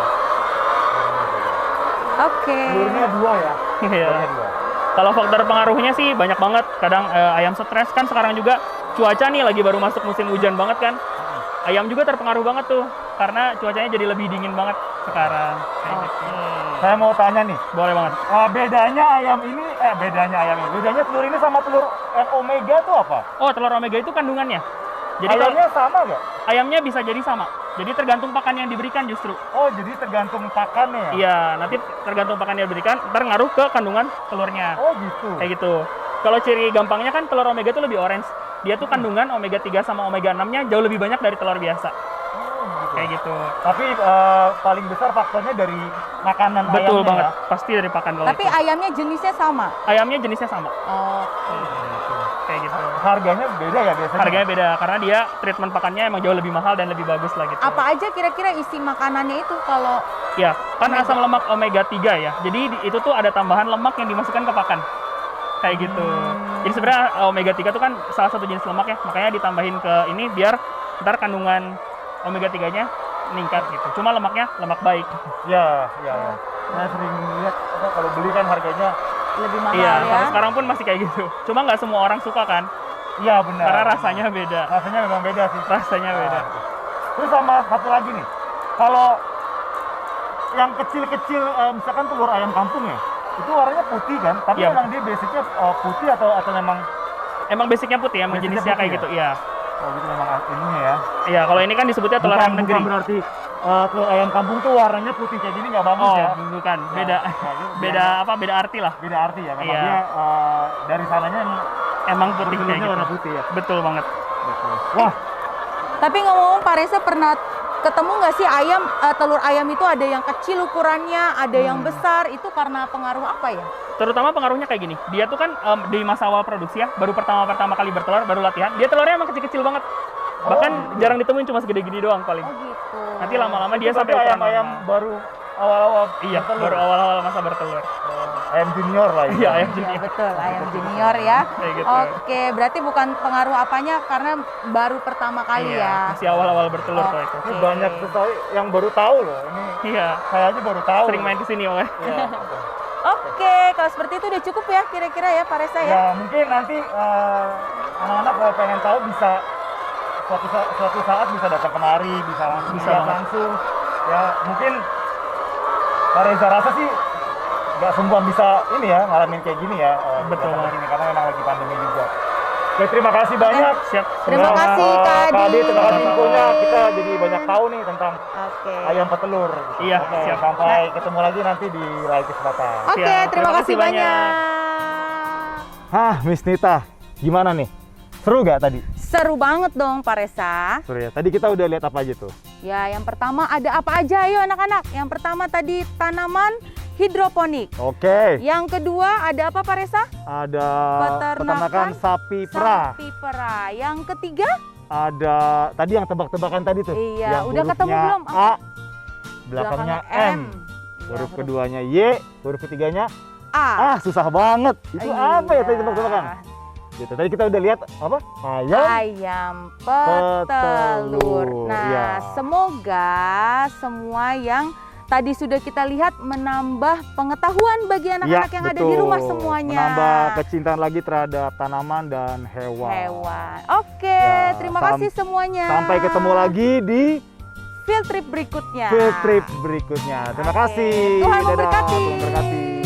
oke. Telurnya dua ya. Iya. Telurnya dua. Kalau faktor pengaruhnya sih banyak banget. Kadang ayam stres kan sekarang juga cuaca nih lagi baru masuk musim hujan banget kan. Ayam juga terpengaruh banget tuh karena cuacanya jadi lebih dingin banget sekarang. Kayak gitu. Saya mau tanya nih, Boleh banget. bedanya ayam ini, bedanya telur ini sama telur yang omega tuh apa? Oh, telur omega itu kandungannya. Jadi kalau Ayamnya sama nggak? ayamnya bisa jadi sama. Jadi tergantung pakan yang diberikan justru. Oh, jadi tergantung pakannya ya? Iya, nanti tergantung pakan yang diberikan, ntar ngaruh ke kandungan telurnya. Oh, gitu. Kayak gitu. Kalau ciri gampangnya kan telur omega itu lebih orange. Dia tuh kandungan omega 3 sama omega 6-nya jauh lebih banyak dari telur biasa. Oh, gitu. Kayak gitu. Tapi paling besar faktornya dari makanan Betul ayamnya banget. ya? Pasti dari pakan kalau Tapi itu. ayamnya jenisnya sama. Ayamnya jenisnya sama. Oke. Kayak gitu. Harganya beda ya biasanya? Harganya beda karena dia treatment pakannya emang jauh lebih mahal dan lebih bagus lah gitu. Apa aja kira-kira isi makanannya itu kalau Ya, kan asam lemak omega 3 ya. Jadi itu tuh ada tambahan lemak yang dimasukkan ke pakan. Kayak gitu. Jadi sebenarnya omega 3 itu kan salah satu jenis lemak ya. Makanya ditambahin ke ini biar ntar kandungan omega 3-nya meningkat gitu. Cuma lemaknya lemak baik. Ya, ya, ya. Saya sering lihat kalau beli kan harganya. Lebih mahal Iya, ya. sampai sekarang pun masih kayak gitu. Cuma nggak semua orang suka kan, Iya benar. karena rasanya beda. Rasanya memang beda sih. Rasanya beda. Terus sama satu lagi nih, kalau yang kecil-kecil, misalkan telur ayam kampung ya, itu warnanya putih kan? Tapi Iya. memang dia basicnya putih atau memang Emang basicnya putih, emang Basicnya jenisnya kayak putih gitu. Iya. gitu memang ininya ya? Iya, kalau ini kan disebutnya telur ayam negeri. Bukan berarti telur ayam kampung tuh warnanya putih kayak gini nggak bagus Oh, ya? bukan. Beda. Nah, itu Beda apa? Beda arti lah. beda arti ya. Memang Iya. dia dari sananya Emang putih kayak telurnya gitu. warna putih ya. Betul banget. Wah, Tapi ngomong-ngomong Pak Reza pernah ketemu nggak sih ayam telur ayam itu ada yang kecil ukurannya, ada yang besar, itu karena pengaruh apa ya? Terutama pengaruhnya kayak gini. Dia tuh kan di masa awal produksi ya, baru pertama kali bertelur, baru latihan. Dia telurnya emang kecil-kecil banget. Bahkan jarang ditemuin, cuma segede gini doang paling. Oh gitu. Nanti lama-lama dia itu sampai berarti ukuran ayam normal. baru awal-awal Iya, bertelur. baru awal-awal masa bertelur. Ayam junior lah. Iya, ayam Iya junior. betul, ayam junior ya. Kayak gitu. Oke, berarti bukan pengaruh apanya karena baru pertama kali Iya, ya. masih awal-awal bertelur kok itu. Ini banyak sekali yang baru tahu loh. Ini Iya, saya aja baru tahu. sering main kesini makanya. Iya. Oke, kalau seperti itu udah cukup ya kira-kira ya Pak Reza ya. Ya mungkin nanti anak-anak kalau pengen tahu bisa suatu saat bisa datang kemari, bisa langsung Bisa lihat banget. langsung. Ya mungkin Pak Reza rasa sih nggak semua bisa ini ya ngalamin kayak gini ya. Betul datang banget. kesini, karena memang lagi pandemi juga. Oke, terima kasih banyak. Siap. Terima kasih, Kak Adi. Adi. Terima kasih infonya. Kita jadi banyak tahu nih tentang Oke. ayam petelur. Iya, Oke, siap. sampai ketemu lagi nanti di lain kesempatan. Oke, Siap. terima kasih banyak. Hah, Miss Nita, gimana nih? Seru gak tadi? Seru banget dong Pak Reza. Seru ya. Tadi kita udah lihat apa aja tuh? Ya, yang pertama ada apa aja ayo anak-anak? Yang pertama tadi tanaman hidroponik. Oke. Yang kedua ada apa Pak Reza? Ada Peternakan peternakan sapi perah. Sapi perah. Yang ketiga? Ada tadi yang tebak-tebakan tadi tuh. Iya, Yang udah ketemu hurufnya belum? A, belakangnya M. Ya, Huruf huruf keduanya Y, huruf ketiganya A. susah banget. Itu apa ya tadi Iya. tebak-tebakan? Gitu. Tadi kita udah lihat apa? Ayam. Ayam petelur. Petelur, Nah, iya. semoga semua yang tadi sudah kita lihat menambah pengetahuan bagi anak-anak yang ada di rumah betul. semuanya. Menambah kecintaan lagi terhadap tanaman dan hewan. Hewan. Oke, Ya, terima kasih semuanya. Sampai ketemu lagi di field trip berikutnya. field trip berikutnya. Terima Oke. kasih. Tuhan Dadah. memberkati. Tuhan memberkati.